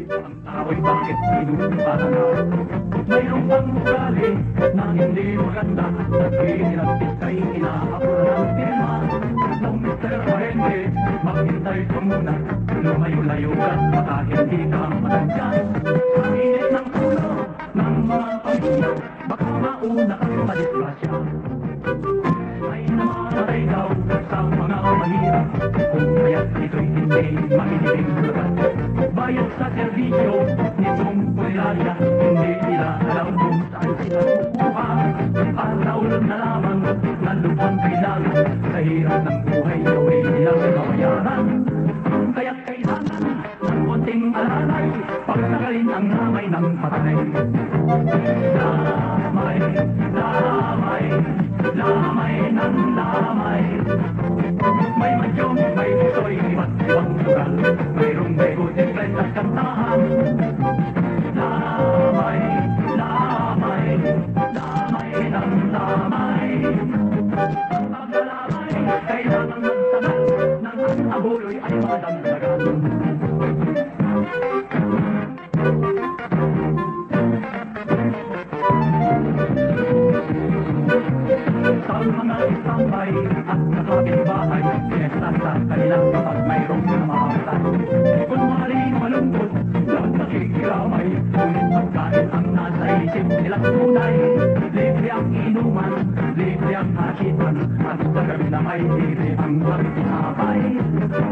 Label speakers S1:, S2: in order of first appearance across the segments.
S1: Ang tao'y bakit pinupatan na? Mayroong bang ugali na hindi maganda? Naghihinagtis kay inaapura ng firma. Nung Mr. Ahente, maghintay ko muna. Lumayo-layo ka, baka hindi ka matandyan. Ang init ng ulo ng mga pamilya, baka mauna kang madisgrasya. Ay namamatay daw sa mga mahirap, kung kaya't ito'y hindi makinig lagat. Bayad sa serbisyo nitong punerarya, hindi nila alam kung saan sila kukuha. Araw na lamang na lupang kailangan, sa hirap ng buhay gawin nilang mabayaran. Kaya't kailangan ng konting alalay, pagsakalin ang lamay ng patay. Lamay, lamay, lamay ng lamay. May madyong, may puso'y iba't ibang lugar, mayroong begutin, blend at kantahan. Lamay, lamay, lamay ng lamay. Ang paglalamay, kailangan magtagal, nang ang abuloy ay madagdagan. Sa mga isambay at nakapitbahay, pinagsan sa kanilang kapag mayroong namamatay. Kunwari malungkot, dapat nakikiramay, ngunit pagkain ang nasa isip nilang tunay. Libre ang inuman, libre ang hasitan, at sa gabi na may libre ang pagkisabay.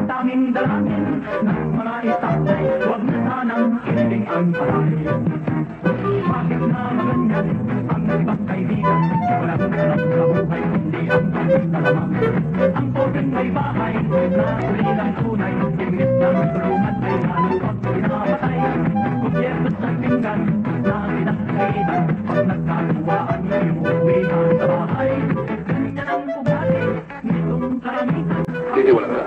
S1: Tanging dalangin ng mga isambay, huwag na sanang kiniling ang patay. Bakit na maganyan ang ibang kaibigan, walang alam sa buhay kundi ang pagkakalamang. Ang pobreng may bahay na uli ng tunay, ingit ng tulungan ay halupang pinamatay. Kung yernos ng pinggan na pinakainan, pag nagkatuwaan yung uwi na sa bahay. Ganyan ang ugali nitong karamihan.
S2: Titiwala ka?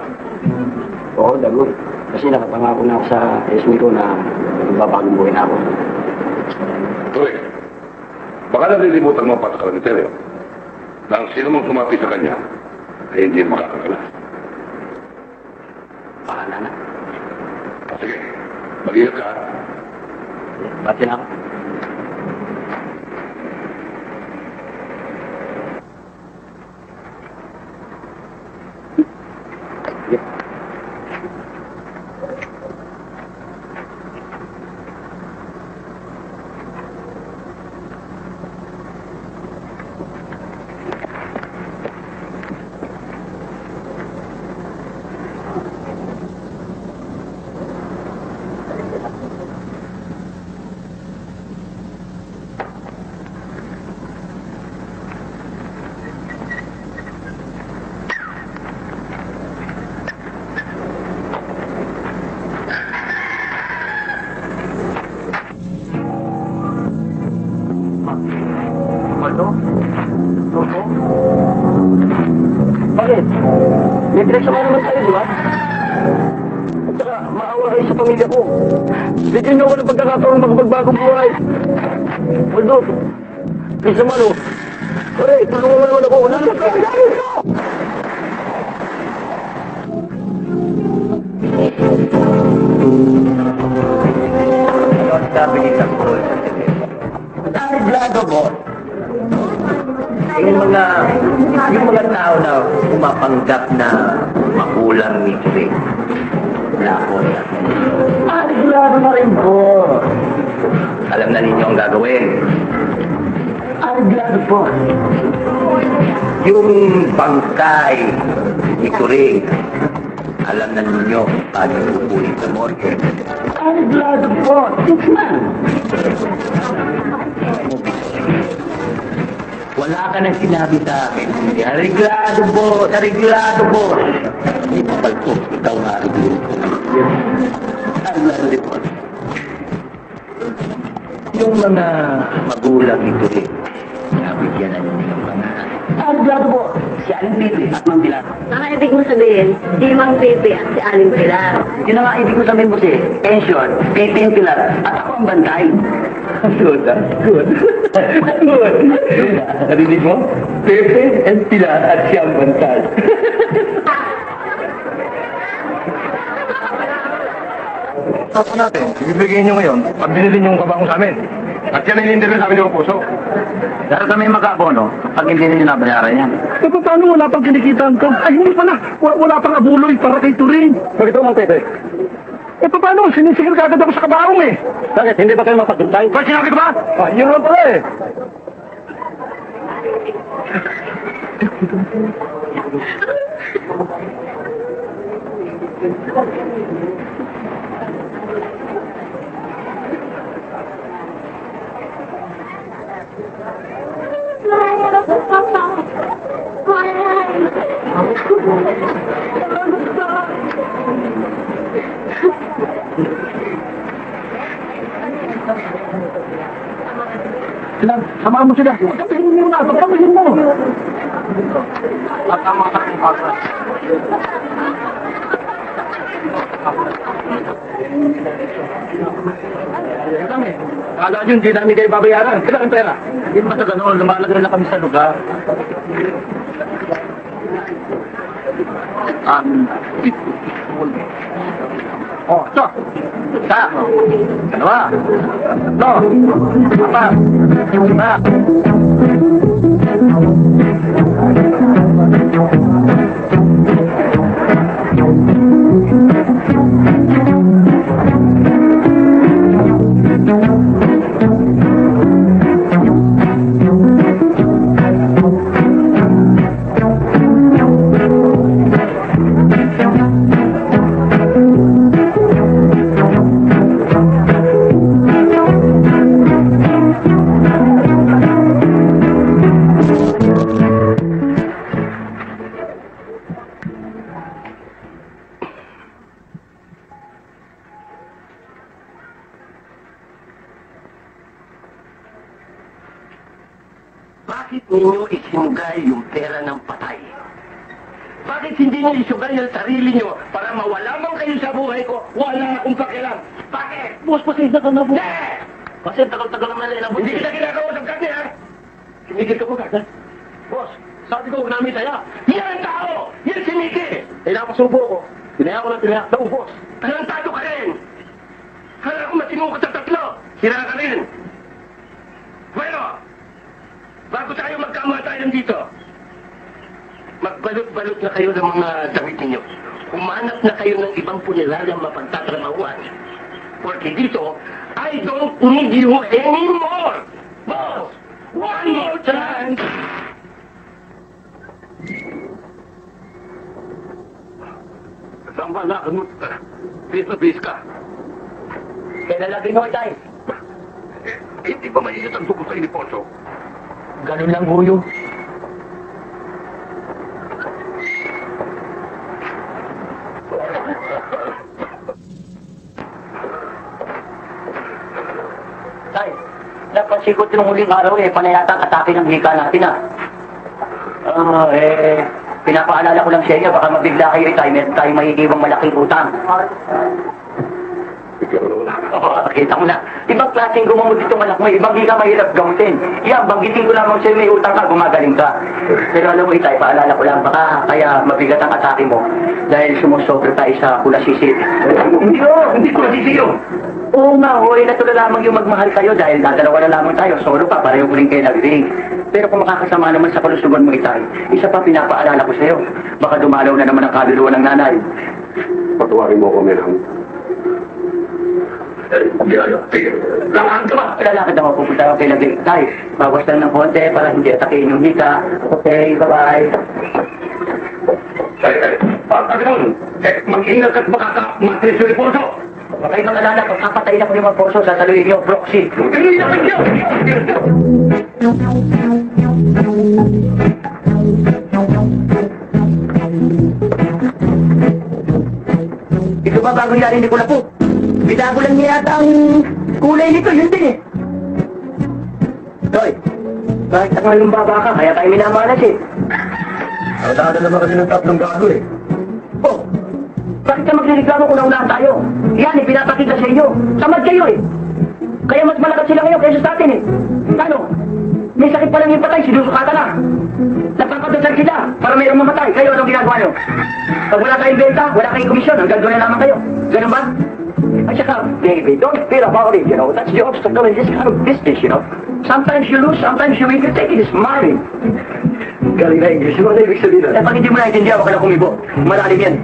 S3: Oo, dagoy. Kasi nakapangako na ako sa SME ko na magbabagong buhay na ako.
S2: Tuloy, baka nalilimutan mo ang patakaran ni Tereo na ang sino mong sumapi sa kanya ay hindi makakagalas.
S3: Bahala na.
S2: Sige, mag-iingat ka.
S3: Bati na ako. Bakit? May direksama naman tayo, di ba? At saka, maawa kayo sa pamilya ko. Bigyan niyo ako ng pagkakataon magbagbagong buhay. Waldo, please naman o. Pare, tulungan mo naman ako. Wala naman kami namin ko! Sabi ni Sampol sa telepo. Ang blado mo. Yung mga tao na pumapanggap na makulang ni Trey. Wala ko yan. Arreglado na rin po. Alam na ninyo ang gagawin. Arreglado po. Yung bangkay ni Trey, alam na ninyo paano pupunin sa morgue. Arreglado po. Tikman. Wala ka nang sinabi sa akin. Ariglado po! Ariglado po! Hindi kapal ko. Ikaw nga ariglado po. Ariglado din po. Yung mga magulang nito rin, nabigyan na ninyo ng mga ariglado po! Si Aling Pipi at Mang Pilar.
S4: Ang ibig mo sabihin, si Mang Pipi at si Aling Pilar.
S3: Yun ang ibig mo sabihin po si Pension, Pipi and Pilar, at ako ang bantay. Good, good. Good. Narinig mo? Pepe and Pilar at siyang bantay. usapan natin. Ibibigay nyo ngayon, pag binili nyo yung kabango sa amin. At yan ay hindi rin sa amin yung puso.
S5: Pero kami mag-abono pag hindi ninyo nabayaran yan.
S3: Eh, paano wala pang kinikitaan ka? Ay, hindi pala. Wala pang abuloy para kay Turing. Bakit ito, Mang Pepe? Eh, paano? Sinisigil ka agad ako sa kabaong eh. Bakit? Hindi ba kayo mapagduntay? Ba, sinabi ko ba? Ah, yun lang pala eh. Samahan mo sila. Pagkapihin mo na. Pagkapihin mo. At ang mga pagkakas. Kala nyo, hindi namin kayo babayaran. Kailangan pera.
S5: Hindi naman sa gano'n, lumalagay na kami sa lugar.
S3: Oh, ito.
S5: Isa, dalawa, tatlo, apat, lima.
S3: Bakit ninyo isinugay yung pera ng patay? Bakit hindi niyo isugay ang sarili niyo para mawala man kayo sa buhay ko? Wala akong pakialam. Bakit?
S5: Boss, pasensya ka na po.
S3: Hindi!
S5: Kasi tagal-tagal naman na inabot.
S3: Hindi kita ginagawa ng kanya, ha? Sinigil ka po ka, ha? Boss, sabi ko, namin saya. Yan ang tao! Yan si Mickey!
S5: Eh, napasubo ko. Tinaya ko lang tinaya.
S3: Daw, boss! Talantado ka rin! Kala ko matinong ka sa tatlo! Sira ka rin! Bueno! Bago tayo magkamatayan dito, magbalot-balot na kayo ng mga damit ninyo. Umanap na kayo ng ibang puniralang mapagtatrabahuan. Porque dito, I don't need you anymore! Boss! One more time! Saan ba na? Bis na bis ka.
S5: Kaya lalagay mo tayo.
S3: Hindi ba mainit ang dugo sa iniposo?
S5: Ganun lang, Guyo. Tay, napansin ko nung huling araw panayata ang atake ng hika natin pinapaalala ko lang sa inyo, baka mabigla kayo tayo, meron tayo mahigiwang malaking utang. Kita mo na. Ibang klaseng gumamot itong anak mo, ibang hika mahirap gamutin. Yan, banggitin ko lamang sa'yo may utang ka, gumagaling ka. Pero alam mo itay, paalala ko lang, baka kaya mabigat ang atake mo dahil sumusobra tayo sa kulasisi.
S3: Hindi ko nasisi yun.
S5: Oo nga, hoy, natuloy lamang yung magmahal kayo dahil dadalawa na lamang tayo. Solo pa, pareho ko rin kayo nag-ring. Pero kung makakasama naman sa kalusugan mo itay, isa pa pinapaalala ko sa'yo. Baka dumalaw na naman ang kaluluwa ng nanay.
S2: Patuwarin mo ako, Menang.
S3: Lalaan ka ba?
S5: Lalakad ako pupunta ako kay Lagay. Tay, bawas lang ng konti para hindi atakin yung hika. Okay, bye-bye.
S3: Mag-ingat ka't makaka-matris yung iposo.
S5: Huwag kayong mag-alala, kung kapatayin ako yung mga porso, sasaluhin niyo, proxy. Ito ba bagong yari ni Kula po? Bitago lang niya yata ang kulay nito, yun din eh. Toy, bakit ang lumbaba ka? Kaya tayo minamalas eh.
S3: Wala na naman kasi ng tatlong gago eh.
S5: Oh, bakit ka magliligaw kung naunahan tayo? Yan eh, pinapakita sa inyo. Tamad kayo eh. Kaya mas malakas sila ngayon kaysa sa atin eh. Ano? May sakit pa lang yung patay, sinusukata lang. Napapagdasal sila para mayroong mamatay. Kayo anong ginagawa nyo? Pag wala kayong benta, wala kayong komisyon. Hanggang doon na naman kayo. Ganun ba? Ay, At saka, baby, don't feel about it, you know. That's the obstacle in this kind of business, you know. Sometimes you lose, sometimes you win. You take it as married.
S3: Galing na English. Ano ibig sabihin
S5: Eh, pag hindi mo naintindihan, wag ka na kumibo. Malalim yan.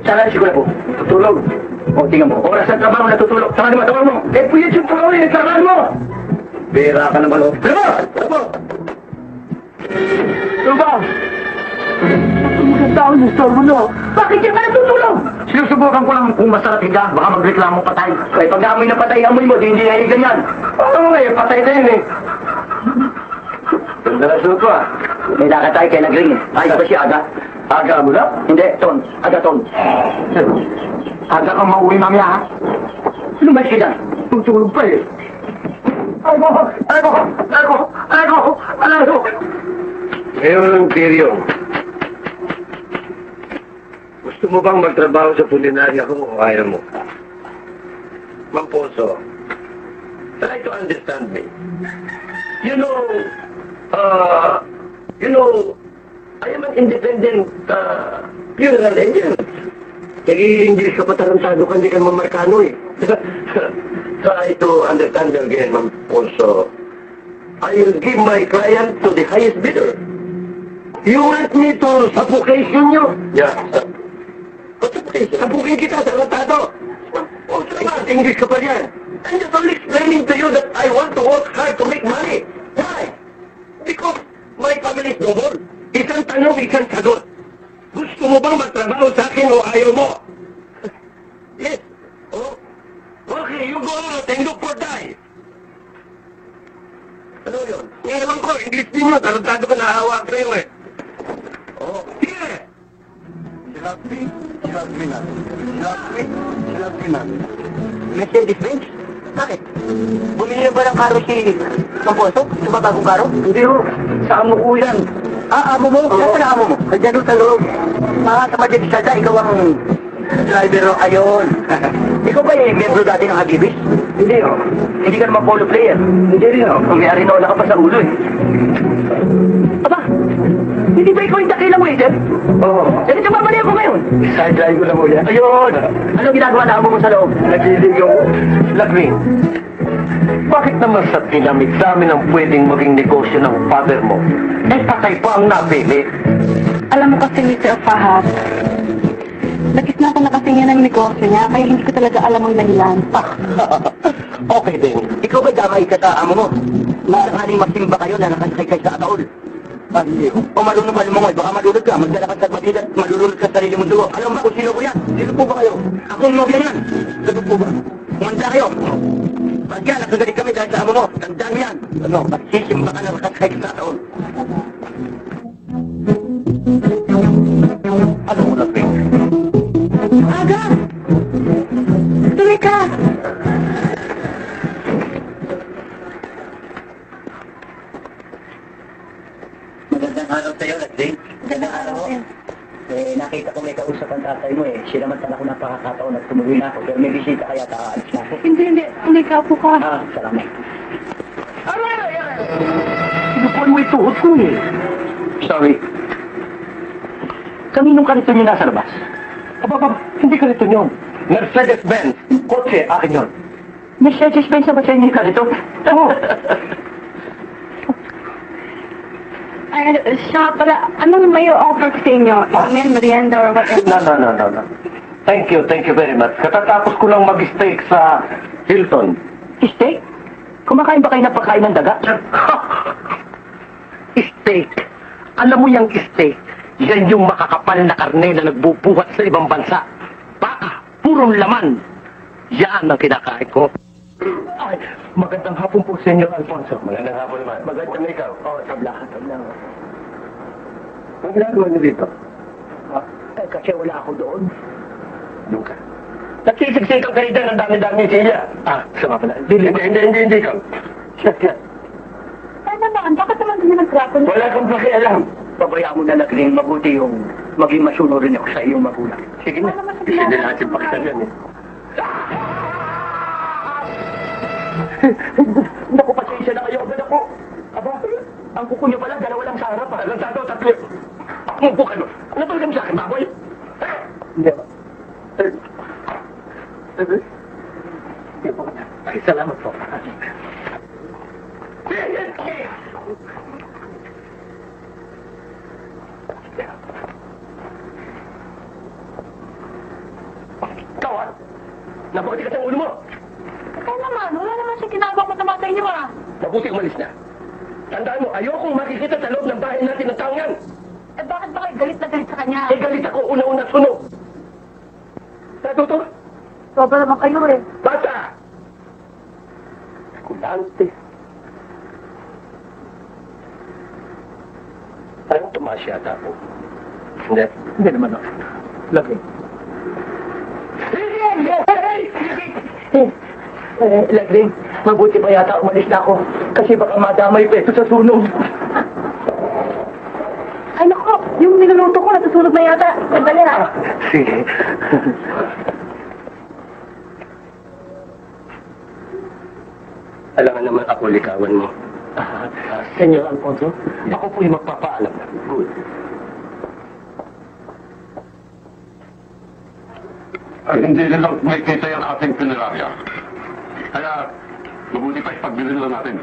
S5: Sana siguro po.
S3: Tutulog.
S5: O, tingnan mo. Oras ng trabaho natutulog. Tama naman, tawag mo. Eh, puyat yung trabaho yung trabaho mo.
S3: Bira ka naman, oh.
S5: Ano ba? Ano ba? Maganda ako sa store mo, no? Bakit yan ka natutulog? Sinusubukan ko lang kung masarap higa. Baka magreklamo patay. Kaya pag naamoy na patay, amoy mo, di hindi na ganyan.
S3: Ano nga eh, patay na yun eh. Ganda na suot ko ah.
S5: May lakad tayo kay Nagring eh. Ay, ba si Aga?
S3: Aga mo na?
S5: Hindi, Ton. Aga, Ton.
S3: Aga kang mauwi mamaya ha?
S5: Lumayas ka dyan.
S3: Tutulog pa eh.
S5: Ay ko! Ay ko! Ay ko! Ay ko! Ay ko!
S3: Ngayon ang period. Gusto mo bang magtrabaho sa pulinarya ko o ayaw mo? Mamposo, try to understand me. You know, I am an independent funeral agent. Nag-i-English ka pa tarantado ka, hindi ka mamarkano eh. Try to understand me again, Mamposo. I will give my client to the highest bidder. You want me to suffocation you? Yeah. Sabukin kita, tarantado. O, salamat, English ka pa yan. I'm just only explaining to you that I want to work hard to make money. Why? Because my family is noble. Isang tanong, isang sagot. Gusto mo bang magtrabaho sa akin o ayaw mo? Yes. Oh. Okay, you go out and look for die. Ano yun? Ngayon ko, English din mo, tarantado ka, nahawa ko sa'yo eh. Oh, sige!
S5: Mercedes-Benz? Bakit? Bumili na ba ng karo si Mamposo? Sa mga bagong karo?
S3: Hindi ho, sa amo ko yan.
S5: Ah, amo mo? Saan na amo mo?
S3: Nandiyan ho sa loob.
S5: Sa Madrid Sada, ikaw ang driver o ayon. Ikaw ba yung membro dati ng Hagibis?
S3: Hindi ho.
S5: Hindi ka naman polo player.
S3: Hindi rin ho.
S5: Kung may arinola ka pa sa ulo eh. Aba, hindi ba ikaw yung dakila mo eh, Jeff?
S3: Oo.
S5: Kasi tumamali ako ngayon.
S3: Sideline ko lang ho yan.
S5: Ayun! Anong ginagawa na amo mo sa loob?
S3: Nagliligaw ko. Lakring, bakit naman sa dinamit-dami ng pwedeng maging negosyo ng father mo, eh patay pa ang napili?
S4: Alam mo kasi, Mr. Fahad, nakisnapan na kasi niya ng negosyo niya, kaya hindi ko talaga alam ang dahilan.
S3: Okay din.
S5: Ikaw ba damay ka sa amo mo? Masakaling magsimba kayo na nakasakay kayo sa ataol.
S3: Hindi ho.
S5: O marunong ba lumangoy? Baka malulod ka, maglalakad sa Manila at malulunod ka sa sarili mong dugo. Alam mo kung sino ko yan? Sino po ba kayo? Ako ang nobya yan. Sino po ba? Kumanda kayo. Pag yan, nakagalit kami dahil sa amo mo. Tandaan mo yan. Ano? Magsisimba ka na nakasakay ka sa ataol.
S3: Ano mo, Lakring?
S4: Aga! Tuloy ka!
S5: Magandang araw sa'yo, Lakring. Magandang araw. Eh, nakita ko may kausap ang tatay mo eh. Siya naman sana ko napakakataon at tumuwi na ako. Pero may bisita kaya aalis na ako.
S4: Hindi ka po ka.
S5: Ah, salamat. Sinupuan mo ituhod ko eh. Sorry. Kaninong karito niyo nasa labas?
S3: Aba, hindi ka rito yun. Mercedes-Benz. Kotse, akin yun.
S5: Mercedes-Benz na ba sa inyo yung karito?
S3: Oo.
S4: Ay, siya pala, anong may offer ko sa inyo? Amen, merienda or whatever?
S3: No. Thank you very much. Katatapos ko lang mag-steak sa Hilton.
S5: Steak? Kumakain ba kayo ng pagkain ng daga?
S3: Steak. Alam mo yung steak? Yan yung makakapal na karne na nagbubuhat sa ibang bansa. Baka, purong laman. Yan ang kinakain ko. Ay, magandang hapon po, Senyor Alfonso. Magandang hapon naman. Magandang ikaw.
S5: Oo, tabla.
S3: Ang ginagawa niyo dito?
S5: Eh, kasi wala ako doon.
S3: Doon ka. Nagsisiksikan kayo dyan, ang dami-dami siya. Sama pala. Hindi ka. Siya.
S4: Ay naman, bakit naman ganyan nagtrapo niya?
S3: Wala kang pakialam.
S5: Pabayaan mo na Lakring, mabuti yung maging masunod rin ako sa iyong magulang.
S3: Sige na. Hindi natin pakialam yan eh.
S5: Naku, pasensya na kayo. Agad ako. Aba, ang kuko niyo pala, dalawa lang sa harap.
S3: Alam sa tatlo. Umupo ka doon. Ano talagang sa akin, baboy?
S5: Hindi.
S3: Salamat po. Ikaw ah, nabuti ka sa ulo mo.
S4: Ikaw naman, wala naman siya ginagawa masama sa inyo ah.
S3: Mabuti umalis na. Tandaan mo, ayokong makikita sa loob ng bahay natin ng taong yan.
S4: Eh bakit ba kayo galit na galit sa kanya?
S3: Eh, galit ako una-una sunog. Natuto?
S4: Sobra naman kayo eh.
S3: Bata! Kulante. Parang tumaas yata ako. Hindi. Hindi naman ako. Lagi. Lagring, mabuti pa yata umalis na ako. Kasi baka madamay pa ito sa sunog.
S4: Ay naku, yung niluluto ko natusunog na yata. Sandali na.
S3: Sige. Alam naman ako likawan mo. Senyor Alfonso, ako po'y magpapaalam na. Good.
S2: Ay, hindi nilang may kita yung ating punerarya. Kaya, mabuti pa ipagbili nila natin.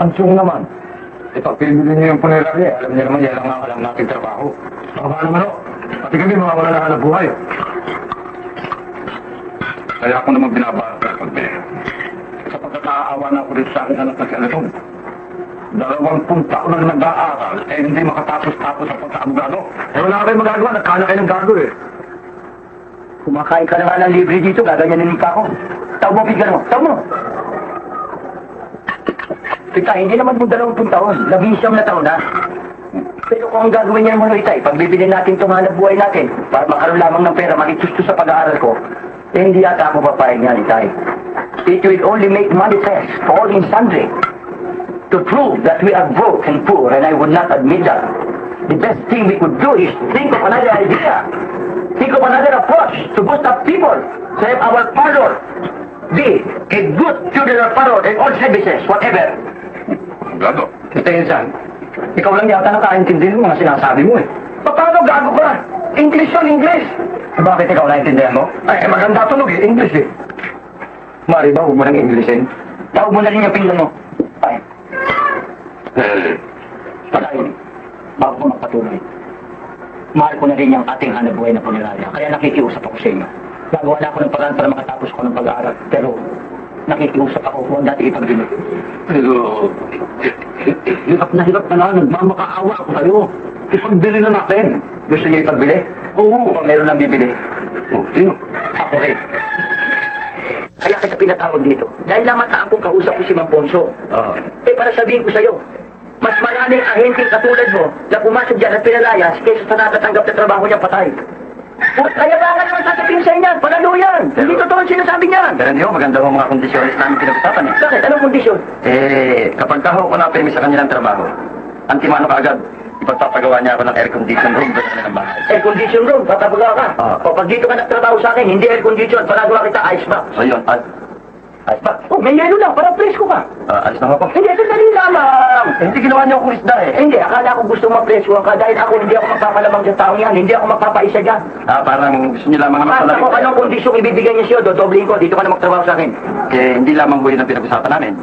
S3: Ang siyong naman. Ipagpibili niyo yung punerarya. Alam niyo naman, yan lang ang alam nating trabaho. Baka naman o. Pati kami mawawala na hanap buhay.
S2: Kaya ako naman binabasa sa pagbili. Sa pagkakaawa na ako rin sa aking anak na si Anatol. 20 taon na nag-aaral, eh hindi makatapos-tapos ang pagkaabogado.
S3: Eh wala kayong magagawa. Nagkana kayo ng gago eh. Kumakain ka na nga ng libre dito. Gaganyanin pa ako. Tao mo, bigyan mo. Tao mo. Tita, hindi naman mo 20 taon. 11 na taon na. Pero kung ang gagawin niya naman, Itay, pagbibili natin itong hanap buhay natin para makaroon lamang ng pera, makitusto sa pag-aaral ko, eh hindi yata ako papayag niyan, Itay. It will only make manifest for all in sundry to prove that we are broke and poor, and I would not admit that. The best thing we could do is think of another idea. Think of another approach to boost up people, to have our parlor be a good funeral parlor and all services, whatever.
S2: Abogado.
S3: Mr. Insan, ikaw lang yata nakaintindi ng mga sinasabi mo eh. Paano gago ka? English yun, English. Bakit ikaw naintindihan mo? Ay, maganda tunog eh, English eh. Mari ba, huwag mo nang Englishin? Tawag mo na rin yung pinggan mo. Ay. Patayin, bago ko magpatuloy. Mahal ko na rin yung ating hanap buhay na punerarya, kaya nakikiusap ako sa inyo. Gagawa na ako ng paraan para makatapos ko ng pag-aaral, pero nakikiusap ako kung dati ipagbili.
S2: Pero,
S3: Hirap na nagmamakaawa ako sa'yo. Ipagbili na natin. Gusto niyo ipagbili? Oo. Kung meron nang bibili.
S2: sino?
S3: Ako rin. Kaya kita pinatawag dito. Dahil naman na akong kausap ko si Mang Ponso. Eh para sabihin ko sa'yo, mas maraming ahenteng katulad mo na pumasok dyan at pinalayas kaysa sa natatanggap na trabaho niyang patay. Kaya ba ka naman sasabihin sa inyo? Panalo yan! Hindi totoo ang sinasabi niyan!
S6: Pero hindi ho, maganda ho mga kondisyones namin pinag-usapan eh.
S3: Bakit? Anong kondisyon?
S6: Kapag ka ho ko na-permis sa kanilang trabaho, antimano ka agad, ipagpapagawa niya ako ng air condition room doon sa kanilang bahay.
S3: Air condition room, papagawa ka. O pag dito ka nagtrabaho sa akin, hindi air condition, panagawa kita ice box.
S6: So yun, ayos ba?
S3: Oh, may yelo lang, parang presko ka.
S6: Alis na ho po.
S3: Hindi, sandali lamang.
S6: Hindi ginawa niyo akong isda eh.
S3: Hindi, akala ko gusto mapresko ka dahil ako hindi ako magpapalamang sa tao yan, hindi ako magpapaisa dyan.
S6: Parang gusto niyo lamang naman
S3: Basta kung anong kondisyong ibibigay niya siya, dodobling ko, dito ka na magtrabaho sa akin.
S6: hindi lamang ho yun ang pinag-usapan namin.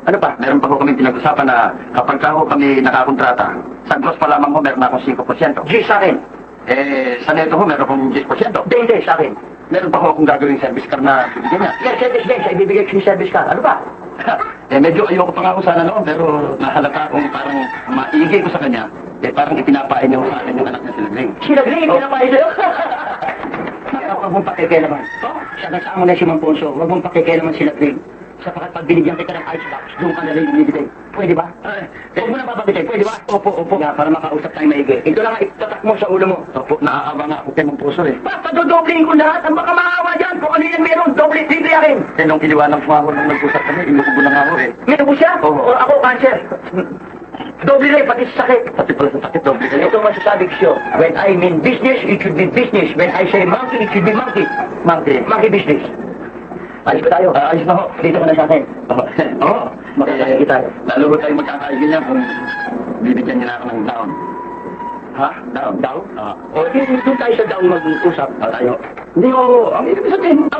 S3: Ano pa?
S6: Meron pa ho kami pinag-usapan na kapag ka ho kami nakakontrata, sa gross pa lamang ho meron na akong 5%.
S3: G sa akin.
S6: Sa neto ho meron akong 10%.
S3: Hindi, sa akin.
S6: Meron pa ho akong gagawing service car na bibigyan niya.
S3: Yes, service din, siya ibibigay ko yung service ka. Ano ba?
S6: Medyo ayoko pa nga ako sana noon, pero nahalata akong parang maigay ko sa kanya. Parang ipinapain niyo sa akin yung anak niya si Lagring.
S3: Sinagling, pinapay sa'yo. Huwag mong pakikialaman. Siya nasama na si Mang Ponso, huwag mong pakikialaman si Lagring. Sapagat pag binigyan kita ng ice box, doon ka na rin bumibigay. Pwede ba? Huwag mo na babagitay, pwede ba? Opo. Para makausap tayo maigi. Ito lang ang itatak mo sa ulo mo.
S6: Opo, naaaba nga ako kay Mang Puso eh.
S3: Papadodobling ko lahat, ang baka maawa dyan. Kung ano yan meron, doble, triple akin.
S6: Nung iniwanan ko nga ako nung nag-usap kami, inuubo na nga ako eh.
S3: Meron ko siya?
S6: Oo.
S3: O ako, cancer. Doble rin, pati sa sakit.
S6: Pati pala sa sakit, doble kayo.
S3: Ito ang masasabi ko siya. When I mean business, it should be business. When I say monkey, it should be monkey. Monkey business. Ayos ba tayo?
S6: Ayos na ho.
S3: Dito ka na sa akin.
S6: Oo.
S3: Makakaya tayo.
S6: Lalo ko tayo magkakaigil niya kung bibigyan niya na ako ng down.
S3: Ha?
S6: Down?
S3: Down? O, doon tayo sa down mag-usap.
S6: Tayo. Hindi ko, ang ibig sabihin,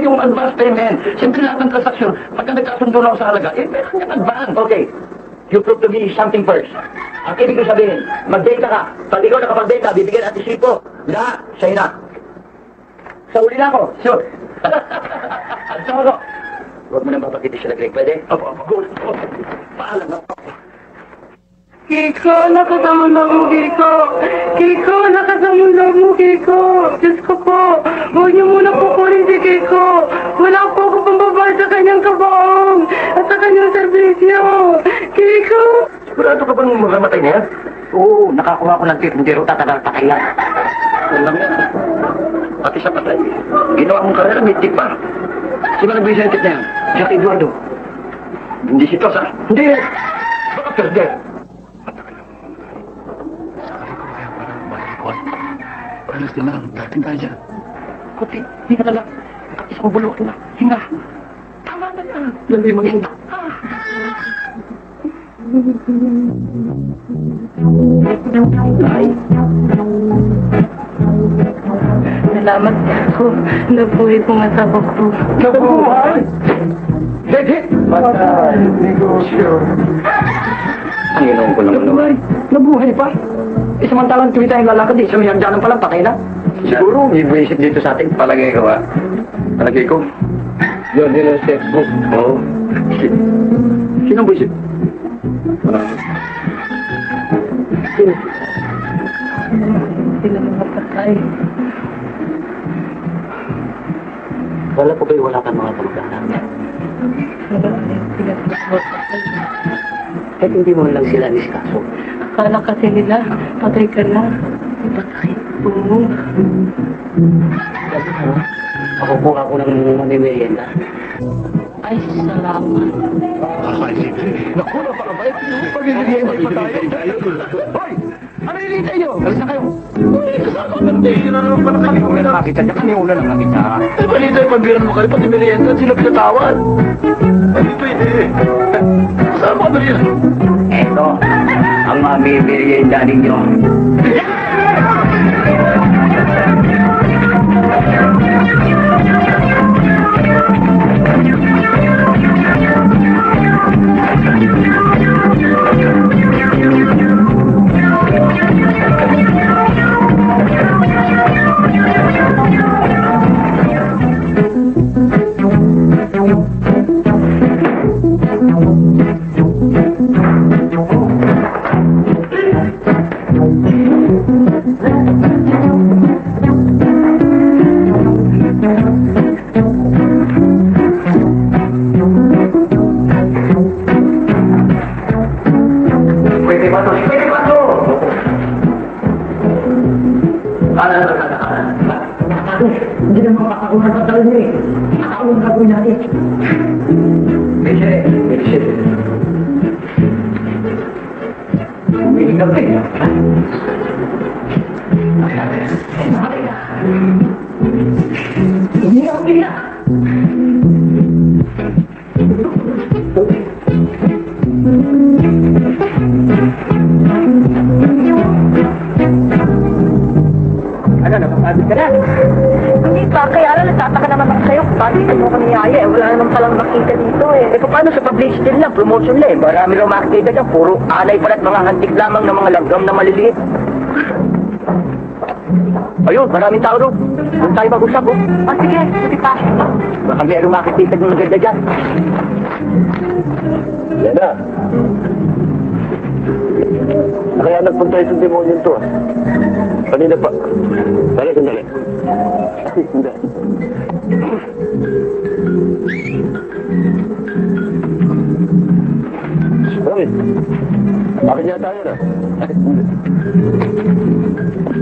S6: yung advance payment, siyempre lahat ng transaksyon, pagka nagkasundo na ako sa halaga, meron yung advance.
S5: Okay. You prove to me something first. Ang ibig ko sabihin, mag-data ka. Pag ikaw nakapag-data, bibigyan natin sipo. Lahat, sa'yo na. Sa uli na ako. Sure. Sa ako. Huwag mo nang papakita siya na Greg. Pwede?
S6: Opo.
S5: Paalam na.
S4: Kiko, nakasama na mo, Kiko. Kiko, nakasama na mo, Kiko. Diyos ko po, huwag niyo muna pukulin si Kiko. Wala po ako pambabayad sa kanyang kabaong at sa kanyang serbisyo. Kiko!
S5: Sigurado ka bang mamamatay na yan? Oo, nakakuha ko ng tip. Hindi rin tatagal patay yan.
S6: Alam yan. Pati sa patay. Ginawa mong karera, may tip pa. Sino nagbigay sa tip na yan?
S5: Jack Eduardo.
S6: Hindi si Tos, ha?
S5: Hindi! Baka perde.
S6: Alas din lang, dating tayo dyan. Kuti, hinga na lang. Isang bulok na. Hinga. Tama na yan. Lali maghinga.
S5: Ay.
S4: Salamat po. Nabuhay po nga sa ko.
S5: Nabuhay! Hit!
S2: Patay, negosyo.
S5: Ginoon ko naman naman.
S3: Nabuhay pa. Eh, samantalang tuwi tayong lalakad eh. Sa may hagdanan pa lang, patay na.
S5: Siguro, may buwisit dito sa atin.
S6: Palagay ko, ha? Palagay ko.
S2: Yun, yun ang textbook.
S6: Oo.
S5: Sino ang buwisit?
S4: Sila mga patay.
S5: Wala po kayo wala kang mga kamag-anak.
S4: Sila mga patay.
S5: Kahit hindi mo lang sila niskaso.
S4: Akala kasi nila, patay ka na.
S5: Patay.
S4: Oo.
S5: Ako po ako ng mamimerienda.
S4: Ay, salamat.
S6: Naku, napakabait niyo. Pag-ibigay mo pa tayo. Hoy! Ano hinihintay niyo? Alis na kayo. Uy, kasama ng tayo na naman pala kami.
S5: Kung nakakita niya, kami una lang nakita.
S6: Eh, balita yung pagbiran mo kayo, pati merienda, sila pinatawan. Ay, pwede. Saan mo ba yan?
S5: Eto, ang mamimerienda ninyo. Pwede ba to? Pwede ba to? Hindi naman makakakuha sa talo niyo eh. Nakakakuha na gawin natin. Bese. Umihinga ka eh. Umihinga. Ano, napapagod ka na?
S4: Hindi pa, kaya alam, nagtataka naman ako sa'yo. Bakit hindi mo kami niyaya eh? Wala naman palang makita dito eh.
S5: Eh, paano sa publicity lang, promotion lang eh. Marami lang makikita dyan, puro alay pala at mga hantik lamang ng mga langgam na maliliit. Ayun, maraming tao doon. Doon tayo mag-usap, oh.
S4: Ah, sige, sige pa.
S5: Baka meron makikita ng maganda dyan.
S2: Yan na. Kaya nagpunta itong demonyo to. Kanina pa. Sandali. Hindi. Bakit? Bakit niya tayo na?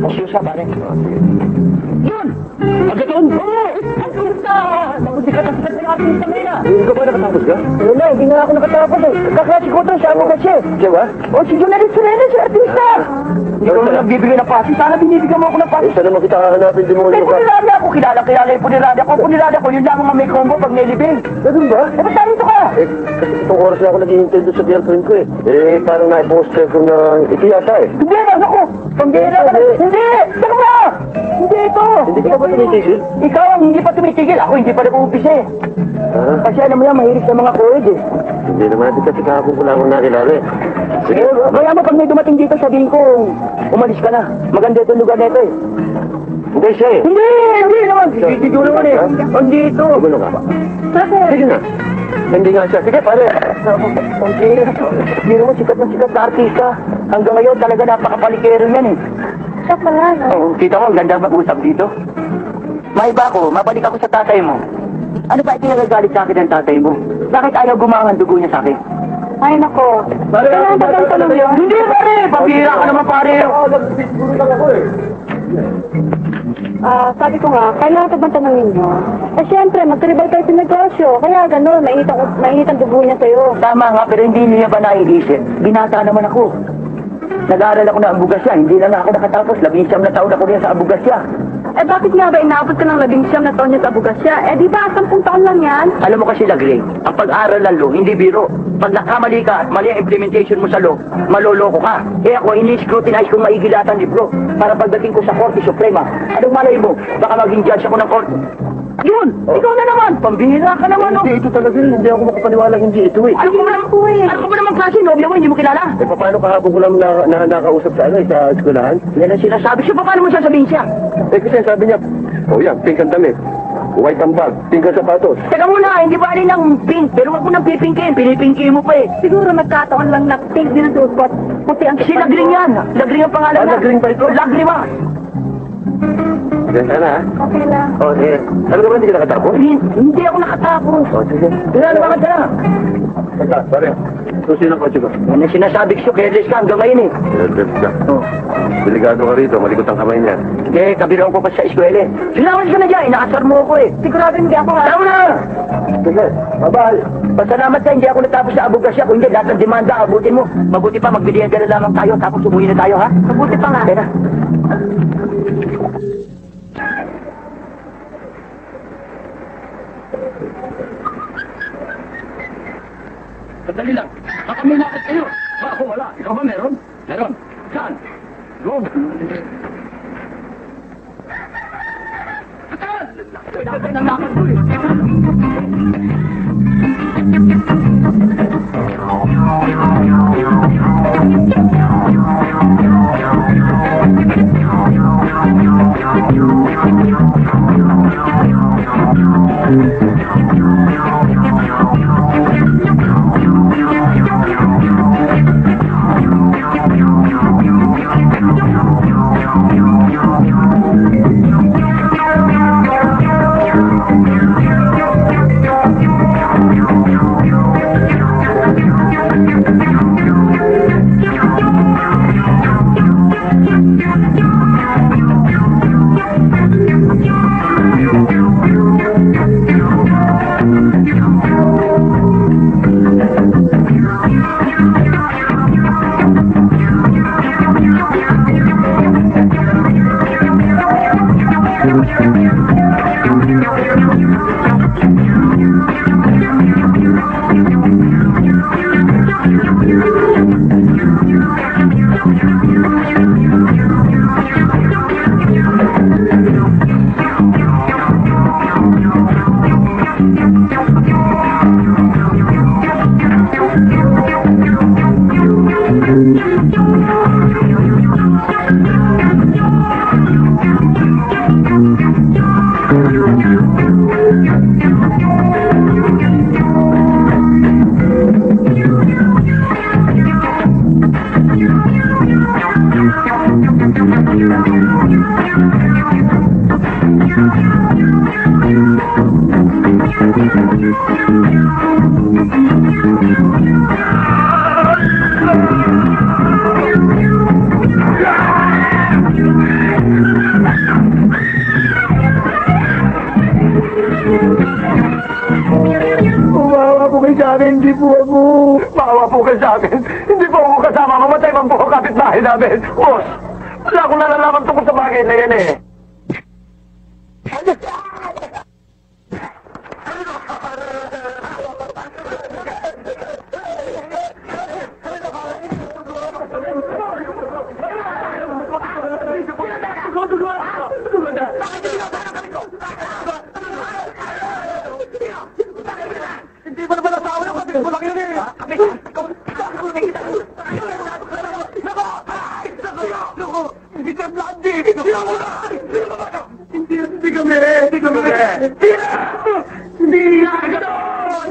S5: Pasyusa, pare.
S2: Yun! Agad doon!
S5: Oo! Ang kursa! Tapos di ka nasikat ng ating samaya.
S2: Hindi ka ba nakatapos ka?
S5: Wala, hindi nga ako nakatapos eh. Kaklase ko to, siya mo kasi.
S2: Siya ba?
S5: O, si Journalist Serena, si artista. Hindi ko naman nagbibigay ng pasi. Sana binibigyan mo ako ng pasi.
S2: Saan naman kita hahanapin demonyo
S5: May
S2: ka?
S5: punirada ako. Kilala yung punirada ko. Punirada ko, yun lang ang may combo pag nilibing.
S2: Ganun ba?
S5: Eh, ba't narito ka?
S2: Eh, kasi itong oras na ako naghihintay doon sa girlfriend ko eh. Eh, parang na-poster ko na ito yata eh.
S5: Hindi, nasa ko. Pambira ka na. Hindi! Saka ba? Hindi ito.
S2: Hindi ka
S3: ka ba tumitigil? Ikaw ang hindi pa tumitigil. Ako hindi pa nag-uumpisa eh. Kasi alam mo yan, mahilig sa mga koed eh.
S6: Hindi naman natin kasi kahapon ko lang ako nakilala eh.
S3: Sige, kaya mo pag may dumating dito, sabihin ko, umalis ka na. Maganda itong lugar na ito eh.
S6: Hindi siya eh.
S3: Hindi naman. Sige naman eh. Andito.
S6: Gulo ka ba?
S3: Bakit?
S6: Sige na. Hindi nga siya. Sige pare.
S3: Hindi naman sikat na artista. Hanggang ngayon talaga napakapalikero yan eh.
S4: Siya pala, no?
S3: Oo, kita mo, ang ganda mag-usap dito. Maiba ko, mabalik ako sa tatay mo. Ano ba itinagagalit sa akin ng tatay mo? Bakit ayaw gumangan dugo niya sa akin?
S4: Ay, nako. Kailangan ba ng tanong yun?
S3: Hindi pare, pabira ka naman pare.
S4: Sabi ko nga, kailangan ka bang tanongin nyo? Eh, syempre, magkaribal kayo sa negosyo. Kaya gano'n, mainit ang dugo niya sa'yo.
S3: Tama nga, pero hindi niya ba naiisip? Binata naman ako. Nag-aaral ako ng abugasya, hindi lang ako nakatapos. 19 na taon ako rin sa abugasya.
S4: Eh, bakit nga ba inaabot ka ng 19 na taon niya sa abugasya? Eh, di ba, 10 taon lang yan?
S3: Alam mo kasi, Lagring, ang pag-aaral ng law, hindi biro. Pag nakamali ka at mali ang implementation mo sa law, maloloko ka. Eh ako, ini-scrutinize kong maigi lahat ang libro para pagdating ko sa Korte Suprema. Anong malay mo? Baka maging judge ako ng korte. Yun! Ikaw na naman! Pambihira ka naman, no?
S6: Hindi ito talaga. Hindi ako makapaniwala hindi ito eh.
S3: Ano ko ba naman klase, nobya mo, hindi mo kilala?
S6: Eh paano kahapon ko lang nakausap sa sa eskwelahan?
S3: Yan ang sinasabi siya, paano mo sasabihin siya?
S6: Eh kasi sabi niya, oh yan, pink ang damit. White ang bag, pink ang sapatos.
S3: Teka muna, hindi ba alin ng pink? Pero wag mo nang pipinkin, pinipinkin mo pa eh.
S4: Siguro nagkataon lang na pink din ang suot. Puti ang
S3: Si Lagring yan. Lagring ang pangalan na.
S6: Lagring ba ito?
S3: Lagring ba?
S6: Diyan ka na ha?
S4: Okay lang.
S6: Oh, sige. Sabi ko ba hindi ka nakatapos?
S3: Hindi ako nakatapos.
S6: Oh, sige.
S3: Kailan ba ka na?
S6: Teka, pare. Susin ang kotse ko.
S3: Yan ang sinasabi ko, careless ka hanggang ngayon eh.
S6: Left ka.
S3: Oh.
S6: Delikado ka rito, malikot ang kamay niya.
S3: Eh, kabilang ko pa sa eskwela eh. Sinawas ka na dyan, inaasar mo ako eh.
S4: Sigurado hindi ako ha.
S3: Tama na!
S6: Sige, bye-bye.
S3: Pasalamat ka, hindi ako natapos sa abugasya. Kung hindi, lahat ng demanda, abutin mo. Mabuti pa, magbilihan ka na lamang tayo, tapos umuwi na tayo, ha?
S4: Mabuti pa nga.
S3: Teka. Sandali lang. Baka may nakit kayo. Ba, ako wala. Ikaw ba meron? Meron. Saan? Go. Saan? Dapat nang nakit ko eh.
S6: Umawa po kayo sa akin, hindi po ako. Maawa po kayo sa akin. Hindi po ako kasama. Mamatay man po ang kapitbahay namin. Boss, wala akong nalalaman tungkol sa bagay na yan eh.
S3: Go,
S6: Blondie! Hindi kami! Hindi na gano'n!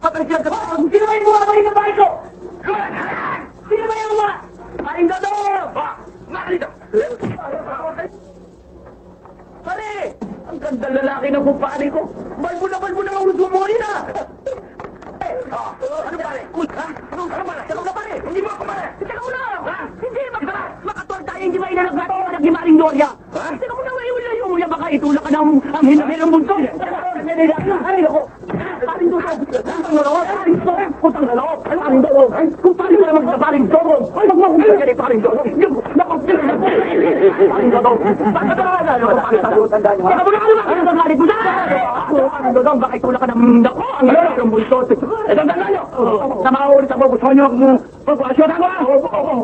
S6: Patay siya ka!
S5: Sino ba yung bumabaling ng bahay ko? Sino ba yung mga? Paring Dodo! Pare! Ang ganda lalaki ng kumpare ko! Balbo na ang ulo mo na! Ano pare? Uy, ha? Ano pare? Saka na pare! Hindi mo ako pare! Saka mo na! Ha? Hindi! Makatuwag tayo hindi mainalag natin ang naghimaring Doria! Saka mo na yung uya baka itulak ka ng ang hinamir ng mundo! Ay, ako! Paring Dodo! Putang na loob! Putang na loob! Ano paring Dodo? Kung paring mo naman sa paring Dodo! Ay, magmakumpira ka ni paring Dodo! Nakumpira ka! Paring Dodo! Bakit ka na? Saka mo na ang galit mo na! Paring Dodo, baka itulak ka ng nako! Ang lalak ng mundo! Eh, tandaan nyo! Sa mga ulit ako, gusto nyo ang pagpasyon ako!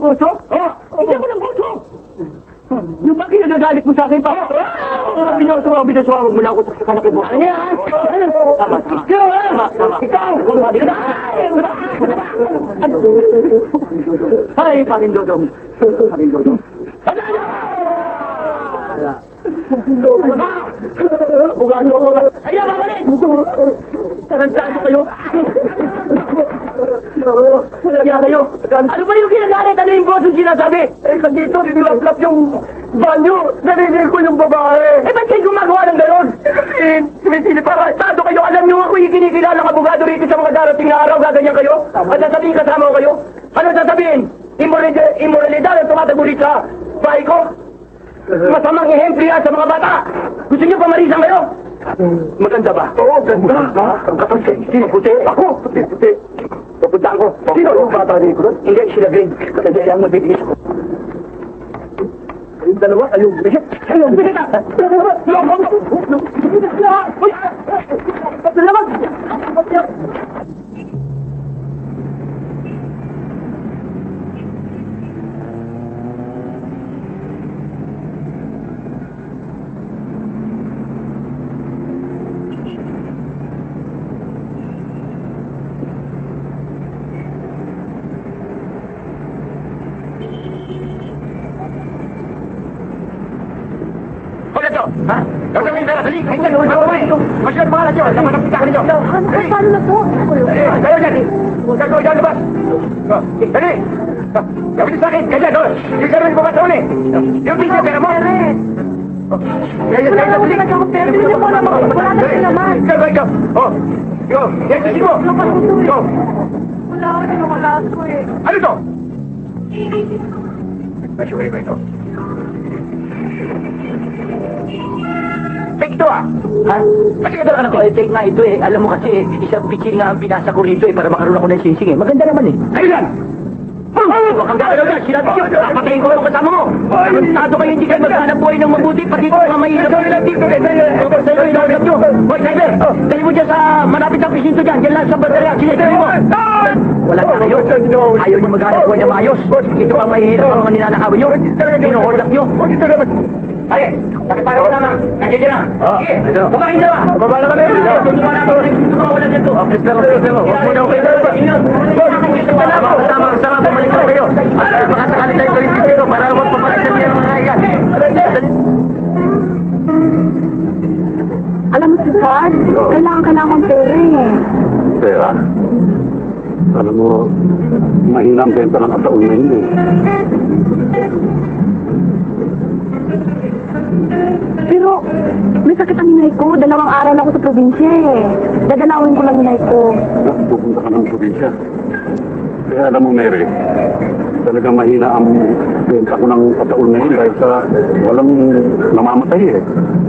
S5: Gusto? Hindi ako ng gusto! Yung bakit nagagalit mo sa akin pa? Binasuwag mo na ako sa kanak mo. Ano yan? Tama. Ikaw! Hindi ka na! Ay, paring Dodong. Paring Dodong. Bugano ko. Ayan, babalik! Tarantado kayo. Kaya kayo. Ano ba yung ginagalit? Ano yung boss yung sinasabi? Eh, kasi ito, dinilap-lap yung banyo. Narinig ko yung babae. Eh, ba't kayo gumagawa ng gano'n? Kasi, para estado kayo. Alam nyo ako yung kinikilalang abogado rito sa mga darating na araw. Gaganyan kayo? At sasabihin kasama ko kayo? Ano sasabihin? Immoralidad ang tumatagulid sa bahay ko? Masamang ehemplo yan sa mga bata. Gusto niyo pamarisan kayo? Maganda ba? Oo, ganda. Ang kapatid. Sino? Puti. Ako? Puti. Pupuntaan ko. Sino yung bata ni Kurot? Hindi, sila Green. Kasi ang mabibigis ko. Yung dalawa, ayong bisit. Ayong bisit na! Lomong! Uy! Pagdalaman! Ha? Gagawin na, dali! Masyadong pangalan nyo! Dapat ang pitakan ninyo!
S4: Paano na po?
S6: Kayo dyan! Gagawin dyan labas! Dali! Gawin sa akin! Ganyan! Yung gawin mo kasaon eh! Yung pizza pera mo! Ganyan!
S4: Hindi ko na wala na sila man.
S6: Gagawin ka! Oh! Yo! Yan! Sisi mo! Yo!
S4: Wala ka na malaso eh.
S6: Ano to? Masyuri ba ito? Fake ito ah!
S5: Ha? Kasi kadalakan ako, fake nga ito eh. Alam mo kasi, isang pitching nga ang binasa ko rito eh, para makaroon ako ng singsing eh. Maganda naman eh.
S6: Ayun yan!
S5: Huwag kang gagalaw dyan, sinabi siya. Papatayin ko yung kasama mo. Tarantado kayo, hindi kayo maghanap buhay ng mabuti, pati ito mga mahirap. Sa'yo yung nagap nyo. Hoy, driver! Dali mo dyan sa malapit ng presinto dyan. Dyan lang sa baterya. Sige, dali mo. Wala na kayo. Ayaw nyo maghanap buhay na maayos. Ito ang mahirap ang mga ninanakawin nyo. Pinuholak nyo. Ay, nakipara ko naman. Nandiyan dyan na. Sige, kumain na ba? Bababa na kami. Tutuwa na ito. Tutuwa na dito. Pero. Huwag mo na ako kayo. Sama, bumalik na kayo. Baka sakali tayo ko yung sisiro para magpapalit sa mga mga yan.
S4: Alam mo si Ford, kailangan ng pera eh.
S2: Pera? Alam mo, mahina ang benta ng ataon na yun eh.
S4: Pero, may sakit ang hinay ko. 2 araw na ako sa probinsya eh. Dadalawin ko lang hinay ko.
S2: Pupunta ka ng probinsya. Kaya alam mo, Mary, talagang mahina ang benta ko ng ataon na yun dahil sa walang namamatay eh.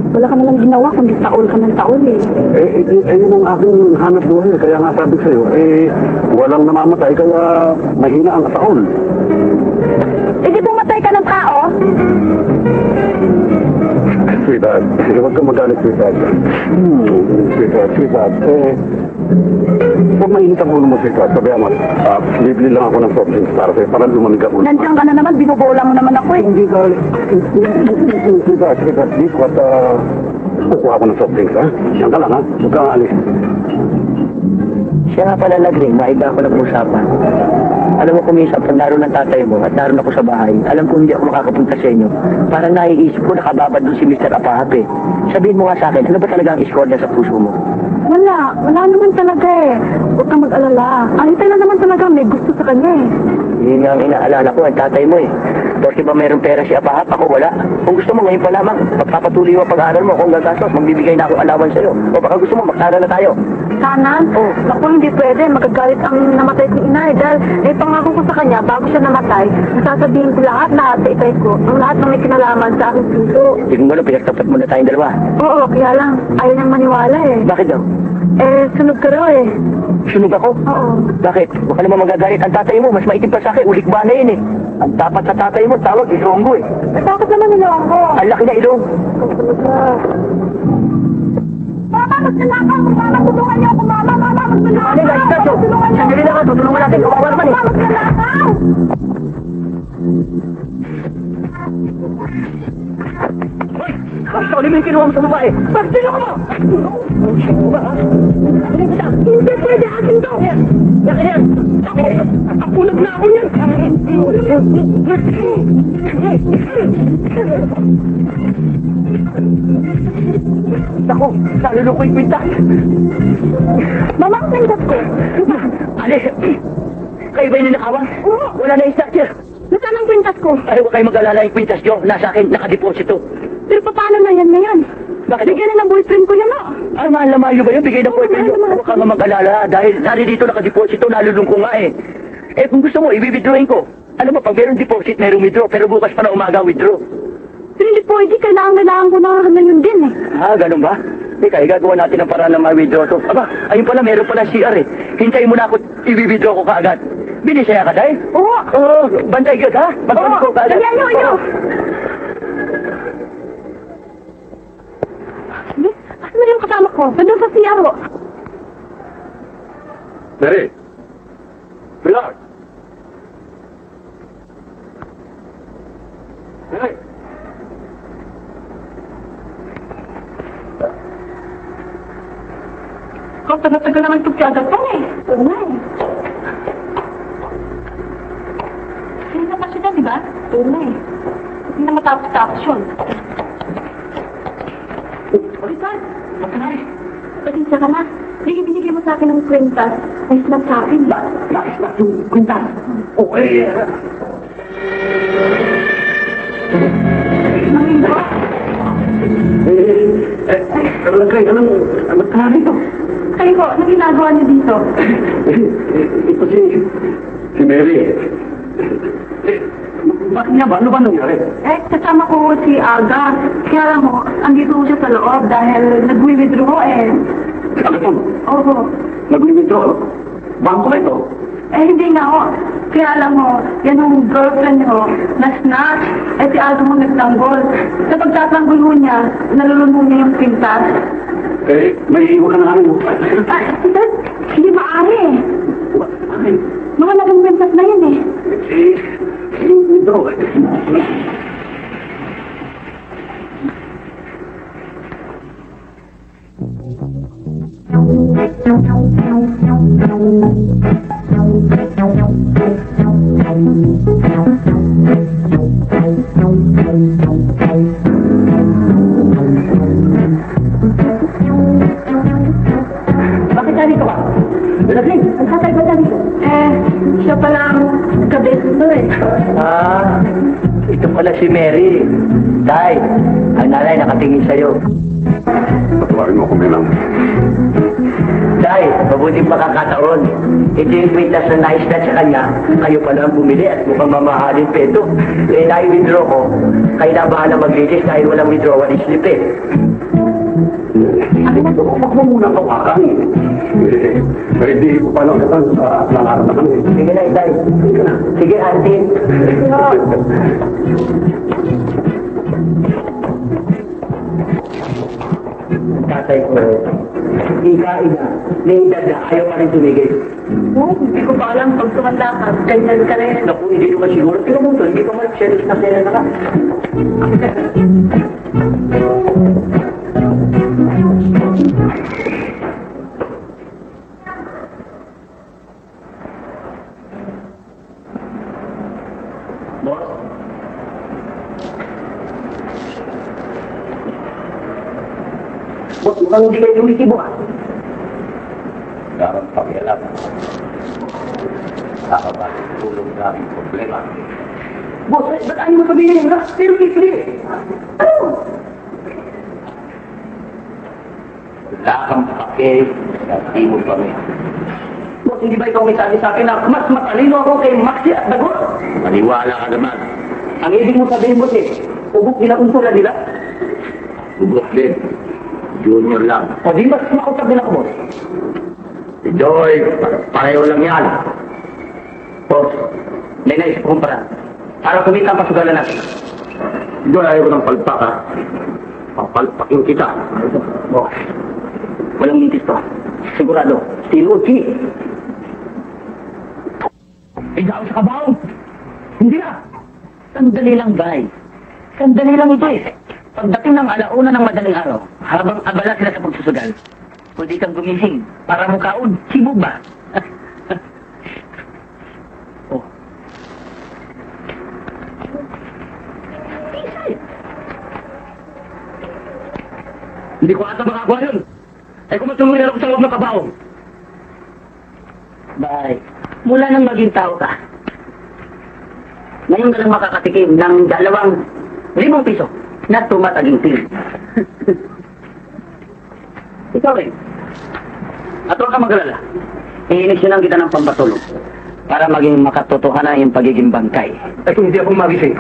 S4: Wala ka nalang ginawa kundi taon ka ng taon eh.
S2: Yun ang aking hanap buhay. Kaya nga sabi sa'yo, walang namamatay kaya mahina ang ataon.
S4: Eh di pumatay ka ng tao?
S2: Sweetheart, huwag kang magalit, sweetheart. Sweetheart. Huwag mainit ang ulo mo, sweetheart. Sabihan mo, bibili lang ako ng soft drinks para sa'yo, para lumamig ang ulo.
S4: Nandiyan ka na naman, binubola mo naman ako eh.
S2: Hindi ka, sweetheart, dito at kukuha ako ng soft drinks, ha? Yan ka lang, ha? Huwag kang alis.
S5: Siya nga pala nagring, maiba ako ng usapan.
S3: Alam mo kung minsan pag naroon ng tatay mo at naroon ako sa bahay, alam ko hindi ako makakapunta sa inyo. Parang naiisip ko nakababad doon si Mr. Apahape. Sabihin mo nga sa akin, ano ba talaga ang score niya sa puso mo?
S4: Wala naman talaga eh. Huwag kang mag-alala. Anita na naman talaga may gusto sa kanya eh.
S3: Yun nga ang inaalala ko, ang tatay mo eh. Porque ba mayroong pera si Apahap? Ako wala. Kung gusto mo ngayon pa lamang, magpapatuloy mo ang pag-aaral mo. Kung gagastos, magbibigay na akong alawan sa'yo. O baka gusto mo, mag-aaral na tayo.
S4: Sana?
S3: Oh.
S4: Naku, hindi pwede. Magagalit ang namatay kong ina eh. Dahil pangako ko sa kanya, bago siya namatay, nasasabihin ko lahat sa ikay ko. Ang lahat ng may kinalaman sa aking puso.
S3: Hindi mo alam, pinagtapat mo na tayong dalawa.
S4: Oo, kaya lang, ayaw niyang maniwala eh.
S3: Bakit daw?
S4: Sunog ka raw eh.
S3: Sunog ako?
S4: Oo.
S3: Bakit? Baka naman magagalit ang tatay mo. Mas maitim pa sa akin. Ulik ba na yun eh. Ang dapat sa tatay mo, tawag ilonggo eh.
S4: Bakit naman nilawan ko?
S3: Ang laki na ilong.
S4: Mama, magsalakaw! Mama, tulungan niyo ako! Mama, magsalakaw!
S3: Ano guys, kaso? Sandali lang, tutulungan natin. Kawawa naman eh.
S4: Mama, magsalakaw!
S3: Basta ulit mo yung kinuha mo sa babae.
S4: Pagdilo ko mo! Hindi pwede akin to!
S3: Laki yan.
S4: Apulag na ako yan!
S3: Ako, nalulong ko yung kwinta.
S4: Mama, ang sandat ko!
S3: Ali, kayo ba yung ninakawan?
S4: Oo.
S3: Wala na yung structure.
S4: Nasaan ang kwintas ko?
S3: Ay, huwag kayo mag-alala yung kwintas nyo. Nasa akin, nakadeposito.
S4: Pero paano na yan ngayon?
S3: Bakit?
S4: Bigyan na ng boyfriend ko yan,
S3: Ay, mahal na mahal nyo ba yun? Bigay ng boyfriend nyo. Huwag ka nga mag-alala. Dahil nari dito nakadeposito, nalulung ko nga eh. Eh, kung gusto mo, i-withdrawin ko. Alam mo, pag meron deposit, meron withdraw. Pero bukas pa na umaga, withdraw.
S4: Pero hindi pwede, kailangan ko na ngayon din eh.
S3: Ah, ganun ba? Teka, igagawa natin ang paraan na ma-withdraw to. Aba, ayun pala, meron pala CR eh. Hintayin mo na ako, i-withdraw ko kaagad. Binisaya ka, Day?
S4: Oo.
S3: Oo, bantay ka, ha? Magpanik ko kaagad.
S4: Dalihan niyo! Asan na yung kasama ko? Nandun sa CR ho.
S2: Mary! Pilar! Mary!
S4: Ikaw, tagal naman itong tiyaga pa eh. Oo nga eh. Hindi na pa siya, di ba? Oo nga eh. Hindi na matapos-tapos yun. Ricardo, magkanari. Pasensya ka na. Binigay mo sa akin ng kwentas. Ayos lang sa akin.
S3: Nakis na yung kwintas. Okay.
S4: Namindo?
S3: Anong kanari to?
S4: Kayo ho, anong ginagawa niyo dito?
S3: Ito si Mary. Bakit niya ba? Ano ba nangyari?
S4: Kasama ko si Aga. Kaya lang ho, andito ho siya sa loob dahil nag-withdraw eh.
S3: Ano to?
S4: Oo.
S3: Nag-withdraw? Bangko ba ito?
S4: Hindi nga ho. Kaya lang ho, yan yung girlfriend ho, na-snatch. Si Aga mo nagtanggol. Sa pagtatanggol ho niya, nalulunod niya yung pintas.
S3: May iwan ka na namin.
S4: Hindi maaari eh.
S3: Bakit?
S4: Nawala yung pintas na yun eh.
S3: Withdraw. Bakit nandito ka? Lasing!
S4: Ang tatay ba dito? Siya pala ang kabit nito eh.
S3: Ah, ito pala si Mary. Tay, ang nanay nakatingin sa'yo.
S2: Patawarin mo ako, Menang.
S3: Tay, mabuting pakakataon. Ito yung kwintas na nais-snatch sa kanya. Kayo pala ang bumili at mukhang mamahalin pa ito. Eh, nai-withdraw ko. Kayo na bahala mag-release dahil walang withdrawal slip eh.
S2: Huwag mo muna kawakan. Pero hindi ko pa lang katan sa nararamdaman eh.
S3: Sige na, Tay. Sige, auntie. Tatay ko, ikain na. Naindag na, ayaw pa rin tumigil.
S4: Hindi ko pa alam pag tumanda ka, ganyan ka rin.
S3: Naku, hindi ko ba siguro? Tingnan mo to, hindi pa mag-selos na sila na ka.
S5: mukhang hindi kayo tumikibo ah.
S2: Dapat pakialam. Nakabalik tulong na ang problema.
S5: Boss, ba't ayaw mo sabihin yun? Pero kikli. Ano?
S2: Wala kang pake na di mo kami.
S5: Boss, hindi ba ikaw may sabi sa akin na mas matalino ako kay Maxi at Dagot?
S2: Maniwala ka naman.
S5: Ang ibig mo sabihin, boss eh, ubok nila unsura nila.
S2: Ubok din. Junior lang.
S5: O di mas makutab din ako, boss.
S2: Si Joy, pareho lang yan.
S5: Boss, may naisip kong paraan. Para kumita ang pasugalan natin.
S2: Si Joy, ayaw ko ng palpak ha. Papalpakin kita.
S5: Boss, walang mintis to. Sigurado, tinuki.
S3: Ikaw sa kabaw! Hindi na!
S5: Sandali lang, bay. Sandali lang ito eh. Pagdating ng alauna ng madaling araw, habang abala sila sa pagsusugal, pwede kang gumising para mukaon. Sibog ba? Oh.
S3: Hindi ko ata makagawa yun! Eh kung matulungan ako sa loob ng kabaw!
S5: Bay, mula nang maging tao ka, ngayon ka lang makakatikim ng 2,000 piso na tumataginting. Ikaw rin. At huwag ka mag-alala. Iiniksyonan kita ng pampatulog para maging makatotohanan yung pagiging bangkay.
S3: Eh kung hindi ako magising,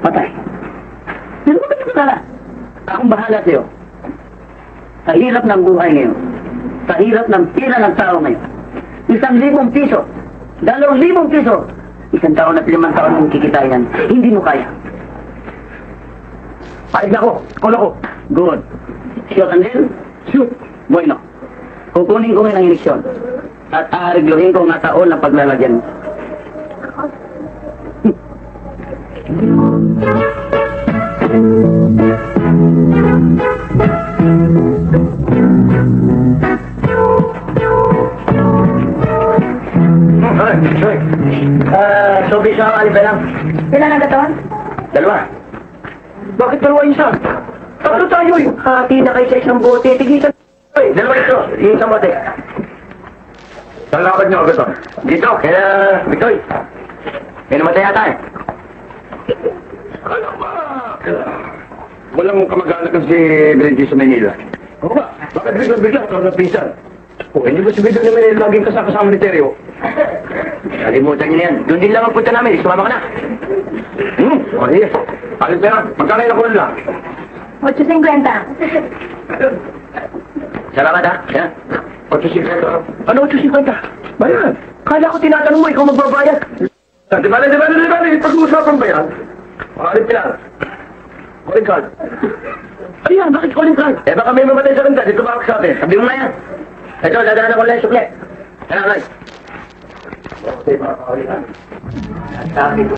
S5: Patay. Pero bakit ka na? Akong bahala sa'yo. Sa hirap ng buhay ngayon, sa hirap ng pila ng tao ngayon, 1,000 piso, 2,000 piso, 1 taon at 5 taon mong kikitayan, hindi mo kaya.
S3: paig na ako! Call ako!
S5: Good. Shoot and then,
S3: Shoot!
S5: bueno. Kukunin ko ngayon ang eleksyon at aarigluhin ko ang taon ng paglalagyan. Sobi siya ang alipay lang.
S4: Ilan ang katawan?
S5: 2.
S3: Bakit dalawa isa? Tatlo tayo eh!
S5: Hati na kayo sa isang bote. Tigisan.
S3: 2 ito!
S5: Yung isang bote.
S2: Saan lakad niyo agad
S5: Dito, kaya Bitoy. May namatay yata eh.
S2: Alam ba? Walang kamag-anak si Benji sa Manila.
S3: Oo ba? Bakit bigla-bigla ka na pinsan? O, hindi ba si Bidon naman yung laging kasama ni Teryo?
S5: Kalimutan niyo na yan. Doon din lang ang punta namin. Sumama ka na.
S2: O, sige. Alis na lang. Magkano yung nakunan lang?
S4: 850.
S5: Salamat ha. Yan.
S2: 850.
S3: Ano 850? Bayan! Kala ko tinatanong mo, ikaw magbabayad.
S2: Di ba? Pag-uusapan ba yan? Makalip yan. Calling card.
S3: Ano yan? Bakit calling card?
S5: Eh baka may mamatay sa kanta. Dito ba ako sabi? Sabi mo na yan. Ito, dadaan ako lang yung sukle. Ano, Noy? Sabi ko.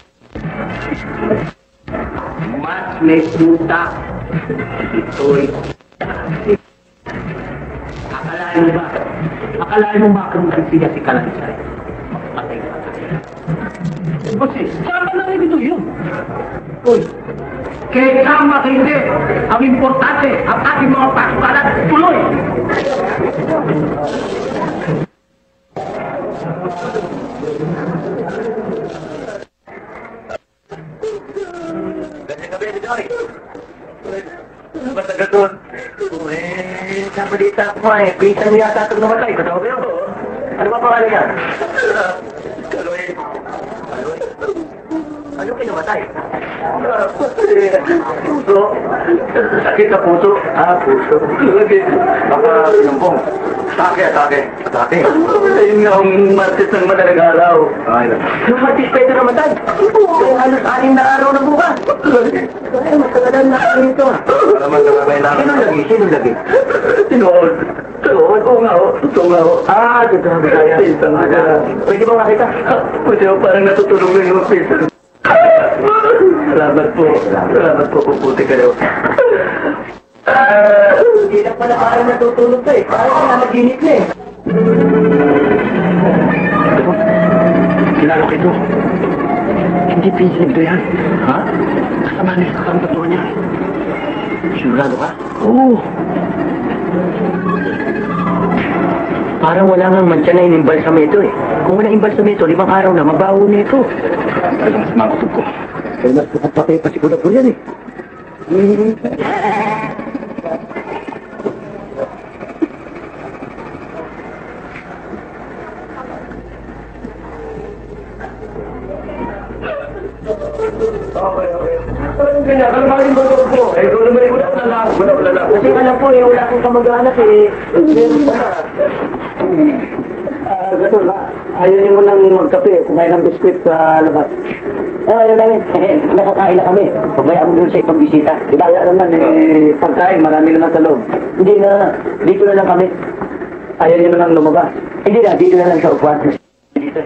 S5: Mas may puta. Ito'y. Akalain mo ba? Akalain mo ba kung nagsiya si Kalansay? Patay ka.
S3: Kasi, saan ba na ito yun?
S5: Uy, kaya tama hindi. Ang importante, ang ating mga pasukalan tuloy. Basta ganun. Nabalita ko eh. Pinsan niya yata itong namatay. Katawag yun. Ano ba pangalan niya? Kaloy. Ano kayo namatay? Puso. Sakit na puso. Puso.
S2: Baka pinumpong. Atake.
S5: Ayun nga ang martis ng madalang araw. Yung martis pwede namatay. Ay, halos 6 na araw na bukas. Ay, matagalan na kayo ito.
S2: Alaman na may namin.
S5: Sino lagi? Tinood. Oo nga ho. Totoo nga ho. Totoo nga kaya. Pwede ba makita? Pwede ho, parang natutulog na yung pinsan. Salamat po, puputi kayo. Hindi lang pala parang natutulog ka eh. Parang nanaginip na eh.
S3: Kilala ko ito. Hindi pinsan ito yan. Ha? Kasama niya sa karang tatuan niya.
S5: Sigurado ka?
S3: Oo.
S5: Parang wala nga mantsa na inimbalsamento eh. Kung wala imbalsamento, 5 araw na, mabaho na ito.
S2: Alam sa mga kusog ko.
S5: Kaya mas patay pa siguro po yan eh.
S3: Kalmarin mo ko. Eh, kung naman yung wala.
S5: Kasi alam po eh, wala akong kamag-anak eh. Meron pa. Gato na. Ayaw niyo mo nang magkape, kumain ng biskwit sa labas. Ayaw namin. Nakakain na kami. Pagmaya mo dun sa ibang bisita. Diba, ayaw naman eh, pagkain, marami naman sa loob. Hindi na, dito na lang kami. Ayaw niyo na lang lumabas. Hindi na, dito na lang sa upuan. Dito.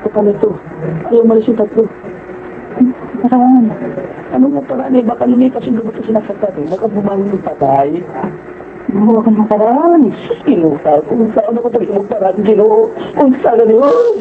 S5: Paano ito? Ayaw malis yung tatlo. Nakaraan. Ano nga paraan eh? Baka lumipas yung lubot sa sinasagtat eh. Baka bumangon yung patay. Buwa ka nakaraan. Inuta. Kung saan ako talaga magparaan, Ginoo. Kung saan ano yun.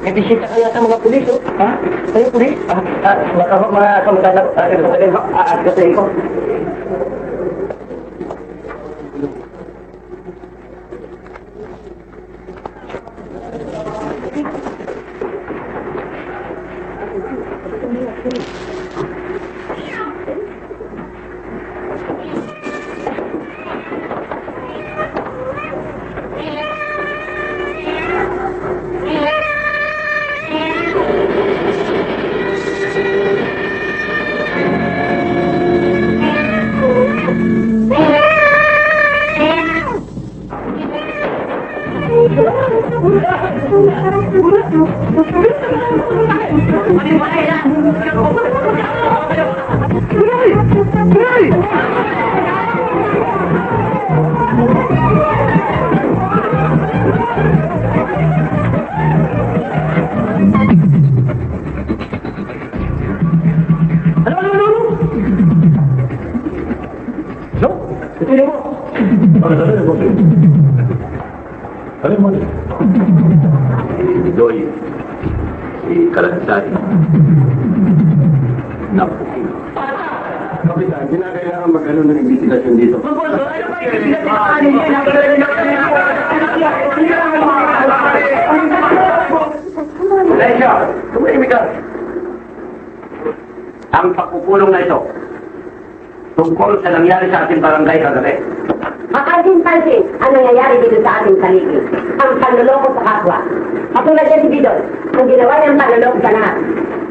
S5: May bisita kaya sa mga pulis, oh. Ha? Kayo pulis? Mga kamag-anak, kasi ko.
S2: Doy, si Kalanday. Napukin. Kapitan.
S6: Hindi na kailangan mag-ano ng investigasyon dito.
S5: Ano ba yung pinagkakaano niyo?
S3: Lesya, tumahimik ka. Ang pagpupulong na ito, tungkol sa nangyari sa ating barangay kagabi.
S7: Mapansin-pansin ang nangyayari dito sa ating paligid. Ang panloloko sa kapwa. Katulad yan si Bidol, ang ginawa niyang panloloko sa lahat.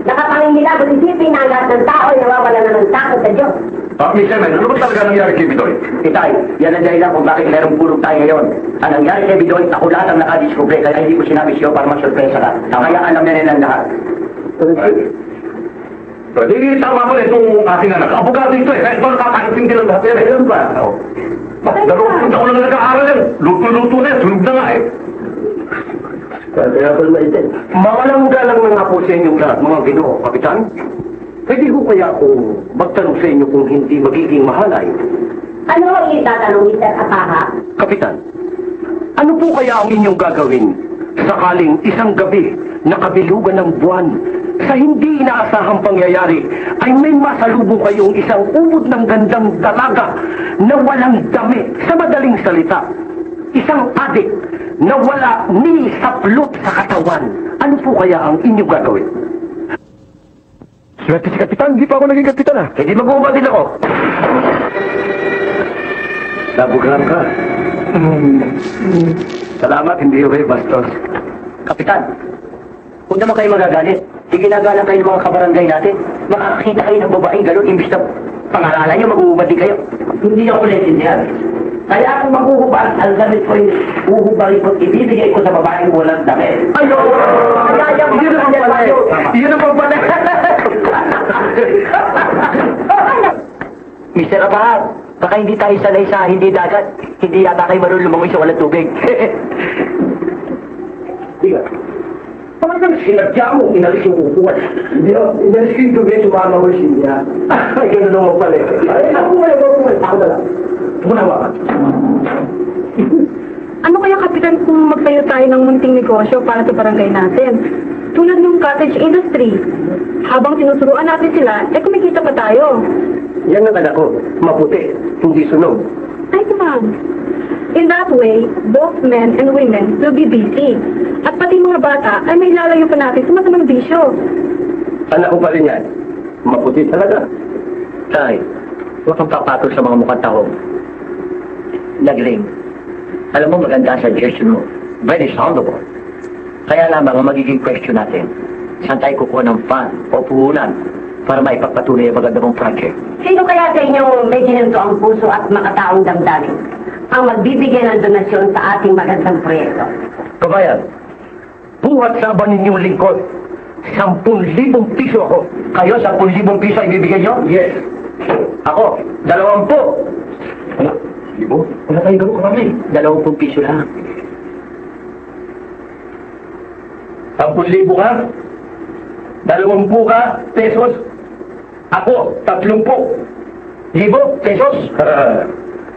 S7: Nakapangingilabot isipin na ang lahat ng tao ay nawawala na ng takot sa Diyos.
S2: Mr. Men, ano ba talaga nangyari kay Bidoy?
S3: Itay, yan ang dahilan kung bakit merong pulong tayo ngayon. Ang nangyari kay Bidoy, ako lahat ang nakadiskubre, kaya hindi ko sinabi siyo para masurpresa ka. Kaya alam na rin ang lahat.
S2: Hindi, tama mo itong aking anak. Abogado ito eh. Kahit ba nakakaintindi lang lahat yan eh.
S3: Ayun ba?
S2: Dalawang punta ko lang nag-aaral yan. Luto-luto na yan. Sunog na nga eh.
S3: Kaya pala maitin.
S6: Mawalang galang na nga po sa inyong lahat, mga Ginoo, Kapitan. Pwede ko kaya ako magtanong sa inyo kung hindi magiging mahalay?
S7: Ano ang itatanong, Mr. Apaha?
S6: Kapitan, ano po kaya ang inyong gagawin sakaling isang gabi na kabilugan ng buwan sa hindi inaasahang pangyayari ay may masalubong kayong isang ubod ng gandang dalaga na walang damit, sa madaling salita, isang adik na wala ni saplot sa katawan. Ano po kaya ang inyong gagawin? Swerte si Kapitan, hindi pa ako naging Kapitan ah.
S3: Hindi mag-uubatid ako. Nabugram ka. Salamat, hindi yung bastos. Kapitan, kung naman kayo magagalit, iginagalang kayo ng mga kabarangay natin, makakakita kayo ng babaeng gano'n, imbis na pangalanan nyo, mag-uubati kayo. Hindi ako naiintindihan. Kaya ako maghuhubad, ang damit ko yung uhubarin ko, ibibigay ko sa babaeng walang damit. Ayun! Yun ang pala. Yun ang pala. Mr. Abahar, baka hindi tayo sanay sa hindi dagat. Hindi yata kayo marunong lumangoy sa walang tubig. Diga. Parang sinadya mo, inalis yung upuan. Hindi, inalis ko yung tubig, sumama ko siya. Ay, gano'n naman pala. Ay, ako na lang. Tumawa ka.
S4: Ano kaya, Kapitan, kung magtayo tayo ng munting negosyo para sa barangay natin? Tulad ng cottage industry. Habang sinusuruan natin sila, kumikita pa tayo.
S6: Yan ang anak ko, maputi, hindi sunog.
S4: Ay, naman. In that way, both men and women will be busy. At pati mga bata ay may lalayo pa natin sa masamang bisyo.
S6: Anak ko pa rin yan, maputi talaga.
S3: Tay, huwag kang papatol sa mga mukhang tao. Nagling. Alam mo, maganda sa suggestion mo. Very soundable. Kaya lamang ang magiging question natin, saan tayo kukuha ng fund o puhunan para maipagpatuloy ang maganda mong project?
S7: Sino kaya sa inyong may ginanto ang puso at makataong damdamin ang magbibigay ng donasyon sa ating magandang proyekto?
S6: Kabayan, buhat saban ninyong lingkod, 10,000 piso ako.
S3: Kayo, 10,000 piso ibibigay nyo?
S6: Yes.
S3: Ako, 20.
S6: Ibo, wala tayong gano'n karami.
S3: 20 piso lang.
S6: 10,000 ka? 20 ka pesos? Ako, 30,000 pesos?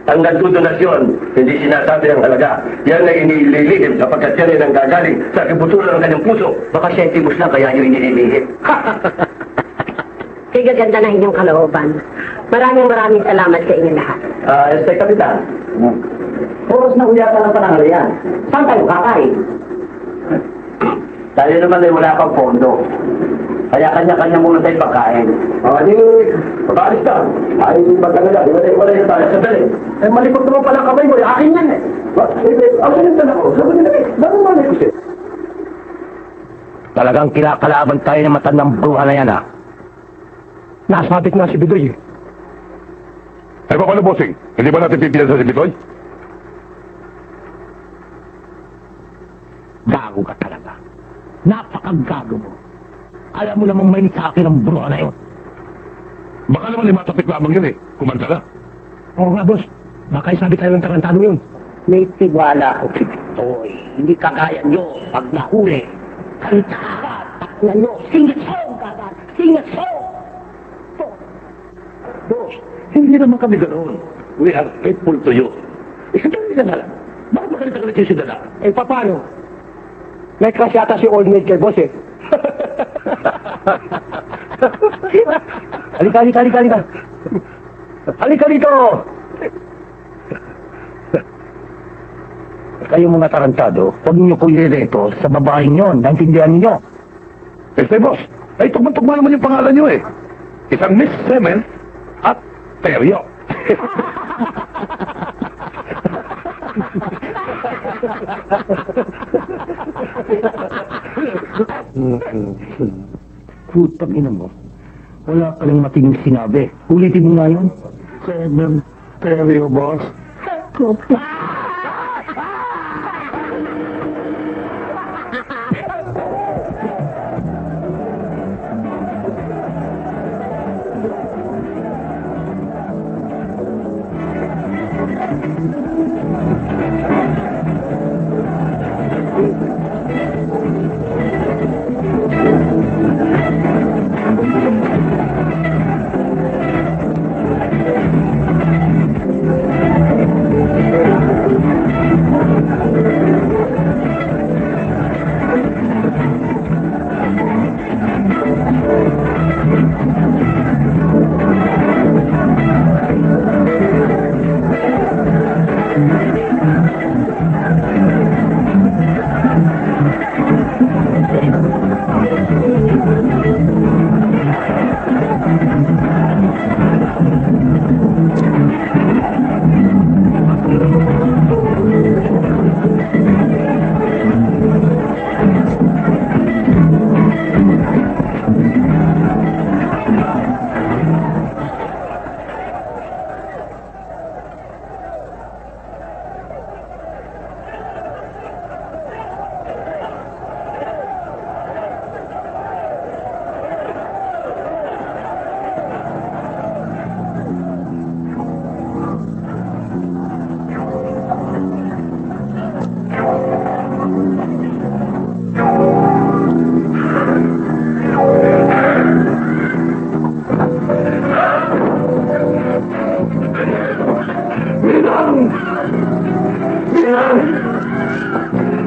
S6: Ang nagdodonasyon, hindi sinasabi ang halaga. Yan ay inililihim sapagkat yan ay nanggagaling sa kibuturan ng kanyang puso.
S3: Baka sentimos lang kaya nyo inililihip.
S7: Sigaganda na inyong kalooban. Maraming salamat sa inyo lahat.
S3: Este Kapitan, oras na uyatan ng panangalayan. Saan tayo kakain? Tayo naman ay wala pang pondo. Kaya kanya-kanya muna tayo pagkain.
S6: Di, pag-aalis ka. Ay, magkagala. Wala yung tayo. Sandali. Eh, malikot naman pala ang kamay mo. Akin yan eh. Ang sinundan ako. Sabi nila eh. Bakit malay ko siya? Talagang kinakalaban tayo ng matandang bruha na yan ah. Nasabit nga si Bidoy eh.
S2: Ay, paano, bossing? Hindi ba natin pipilan sa si Bidoy?
S6: Gago ka talaga. Napakagago mo. Alam mo namang may sa akin ang bruha na yun.
S2: Baka naman limatapik lamang yun eh. Kumanta na.
S6: Oo nga, boss. Baka isabi tayo ng tarantado yun.
S3: May tiwala ko si Pitoy. Hindi kagaya nyo pag nahuli. Kantahan, takna nyo. Sing-song kagad. Sing-song.
S2: Boss, hindi naman kami ganoon. We are faithful to you. Isang na lang. Bakit magalit ka si Dala?
S6: Eh, paano? May crush yata si Old Maid kay boss eh. Halika.
S3: Halika dito! Kayo mga tarantado, huwag niyo po irereto sa babaeng yon. Naintindihan niyo?
S2: Boss, ay tugma-tugma naman yung pangalan nyo eh. Isang Miss Semen at Teryo.
S3: Putang ina mo. Wala ka lang matining sinabi. Ulitin mo nga yun.
S2: Semen, Teryo, boss.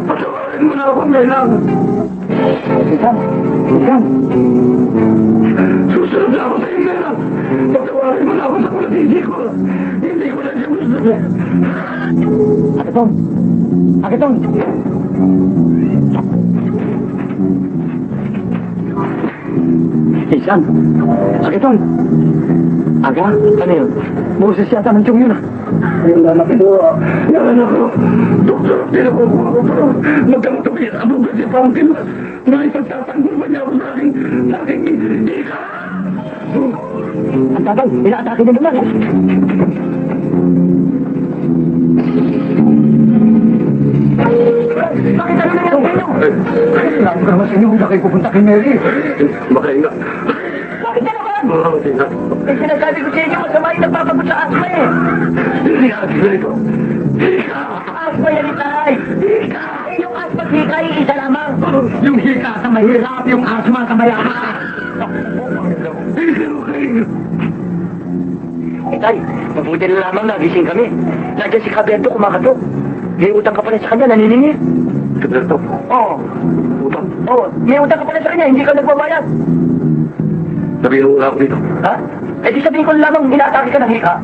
S2: Patawarin mo na ako, Menang.
S3: Isang.
S2: Susunod na ako sa'yo, Menang. Patawarin mo na ako sa palatindi ko. Hindi ko na siya gusto.
S3: Akitong! Isang! Akitong! Aga? Ano yun? Boses yata ng tiyong yun ah.
S2: Yung anak ito, yung anak ko. Doktor, tinapos ko pero magkamatuloy ang bukas si Franklin. Naipagtatanggol ba niya ako sa aking ika?
S3: Ang tagal, inaatake na naman.
S5: Bakit ano nangyari sa inyo?
S3: Alam ko naman sa inyo, hindi kayo pupunta kay Mary.
S2: Makahinga.
S5: Bakit ka naman?
S2: Makahinga.
S5: Eh, sinasabi ko sa inyo, masama yung nagpapagot sa asma eh.
S2: Hindi asma ito. Ika!
S5: Asma yan itay.
S2: Ika!
S5: Yung asma at hika ay isa lamang.
S3: Yung hika sa mahirap, yung asma sa mayaman.
S5: Itay, mabuti na lamang nagising kami. Nandiyan si Caberto kumakato. May utang ka pala sa kanya, naniningi.
S2: Caberto?
S5: Oo.
S2: Utang?
S5: Oo, may utang ka pala sa kanya, hindi ka nagbabayad.
S2: Sabihin mo ako dito.
S5: Ha? Eh di sabihin ko lamang, inaatake ka ng hika.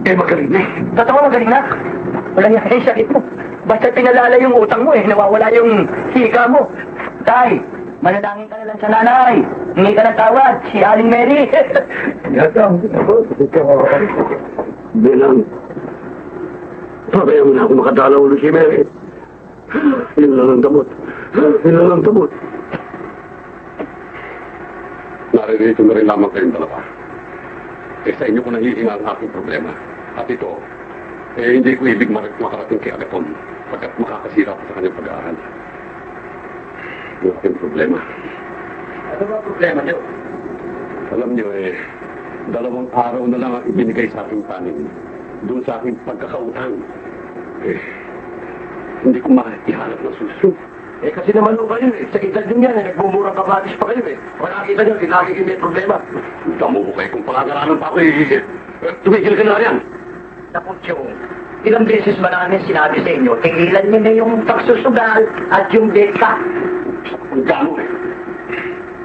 S2: Eh magaling na eh.
S5: Totoo, magaling na. Walang yan yung sakit mo. Basta pinalala yung utang mo eh, nawawala yung hika mo. Tay, manalangin ka na lang sa nanay. Hingi ka ng tawad, si Aling Mary.
S2: Yatang, ako. Bilang. Pabayaan mo na ako makadalaw ulit si Mary. Yun lang ang damot. Yun lang ang damot. Naririto na rin lamang kayong dalawa. Eh sa inyo ko nahihinga ang aking problema. At ito, eh hindi ko ibig makarating kay Agaton pagkat makakasira ko sa kanyang pag-aaral. Yung aking problema.
S5: Ano ba problema niyo?
S2: Alam niyo eh, 2 araw na lang ang ibinigay sa aking panin. Doon sa aking pagkakautang. Eh, hindi ko maihalap ng susunod.
S6: Eh kasi naman nung kayo eh, sa edad din yan eh, nagmumurang kabatis pa kayo eh. Wala kita nyo, lagi kayo may problema.
S2: Damo ko kayo kung pangagaralan pa ako eh. Tumigil ka na yan.
S5: Naku, Chong, ilang beses ba namin sinabi sa inyo, tigilan niyo na yung pagsusugal at yung beka.
S2: Ang damo eh.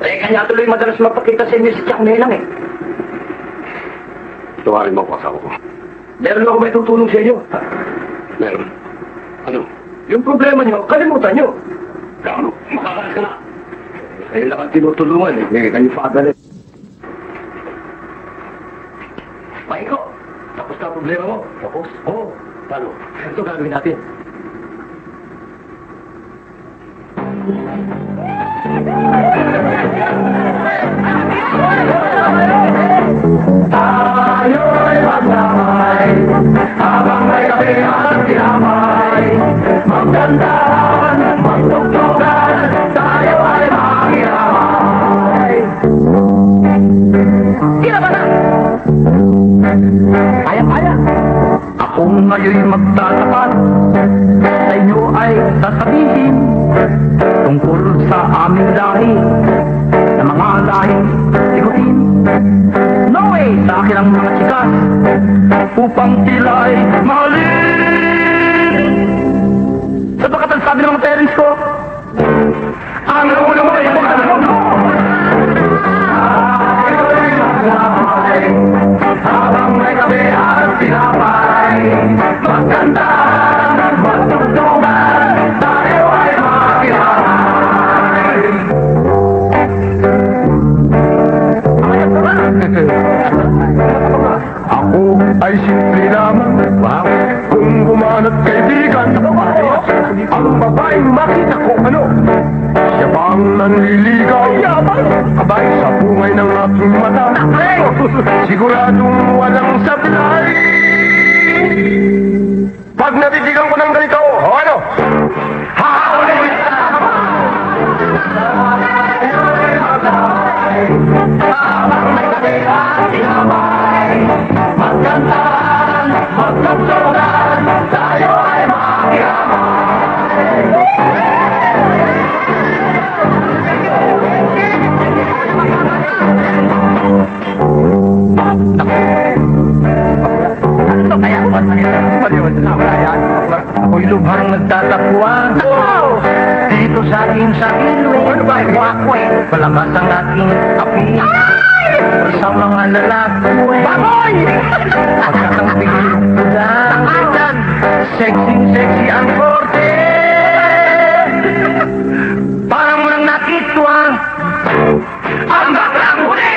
S5: Eh, kanya tuloy madalas mapakita sa inyo si Chuck Melang eh.
S2: Tawarin mo ako asawa ko.
S6: Meron ako may tutulong sa inyo.
S2: Meron. Ano?
S6: Yung problema nyo, kalimutan nyo.
S2: Ano? Makakalas ka na.
S6: Kayo lang ang tinutulungan eh. Kayo father eh. Paiko, tapos na ang problema mo. Tapos? Oo. Paano? Ito gagawin natin.
S1: Tayo'y magdamay habang may kape at tinamay. Magdandahan, magtugtugan, tayo ay makiramay.
S5: Sila ba na? Kaya-kaya. Akong ngayon magtatapat sa inyo ay sasabihin tungkol sa aming lahi na mga lahing sigutin. No way sa akin ang mga chikas upang sila ay mahalin. Sapagkat ang sabi ng mga parents ko, ang ulo mo ay
S1: habang may kape at tinapay. Magdandahan, magtugtugan, tayo ay makiramay.
S6: Ako ay simple lamang. Kung bumanat kaibigan, ang babaeng makita ko ano? Siya bang nanliligaw? Abay sa bungay ng aking mata. Siguradong walang sablay. Pag natitigan ko ng ganito, o ano? Hahawin!
S1: Habang may kape at tinapay. Magdandahan, magtugtugan, tayo ay makiramay.
S5: Ano kaya ako ako'y lubhang nagtatakbuhan dito sa akin sa ilwe. Ano ba? Palakas ang aking api sa mga lalaki. Baboy! Pagkatang pigil ko lang, sexy ang korte. Parang mo nang nakitwang ang baklang huli.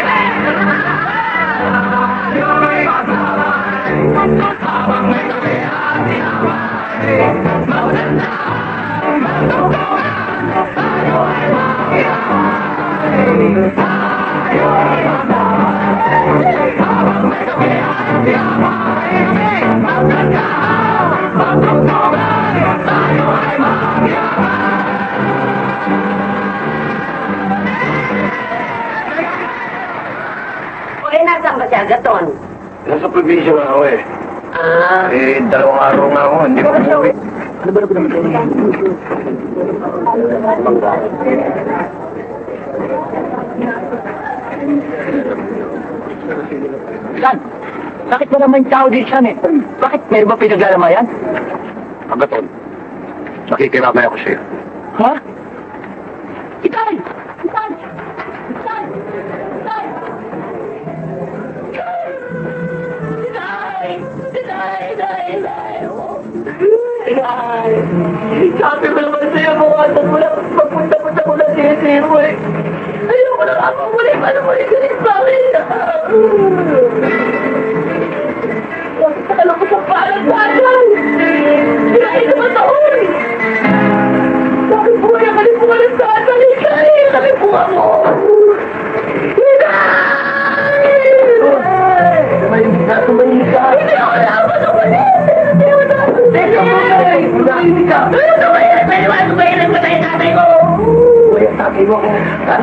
S1: Habang may kape at tinapay. Magdandahan, magtugtugan, tayo ay makiramay. Tayo ay magdamay habang may kape at tinapay. Magdandahan, magtugtugan, tayo ay makiramay.
S7: Okay, nasaan ba siya, Gaton?
S6: Nasa probinsya nga ako eh. Dalawang araw nga ako, hindi ko umuwi.
S5: Ano ba naman? San? Bakit wala may tao dito siya eh? Bakit? Meron ba pinaglalamayan?
S2: Agaton, nakikiramay ako sa'yo.
S5: Ha? Itay! Itay! Itay! Itay! Inay! Sabi ko naman sa'yo, buwasan mo lang pagpunta-punta ko na sisi mo eh. Ayoko na ako muli, paano mo ikalit sa akin? Alam ko sa parang saan. Sinain naman taon. Sabi po niya, kalipungan ng saan. Kalipungan mo. Tumayin ka. Hindi ako naman ako ulit. Tumayin ka. Tumayin ang patay tatay ko. Tumayin tatay mo ako. Ha?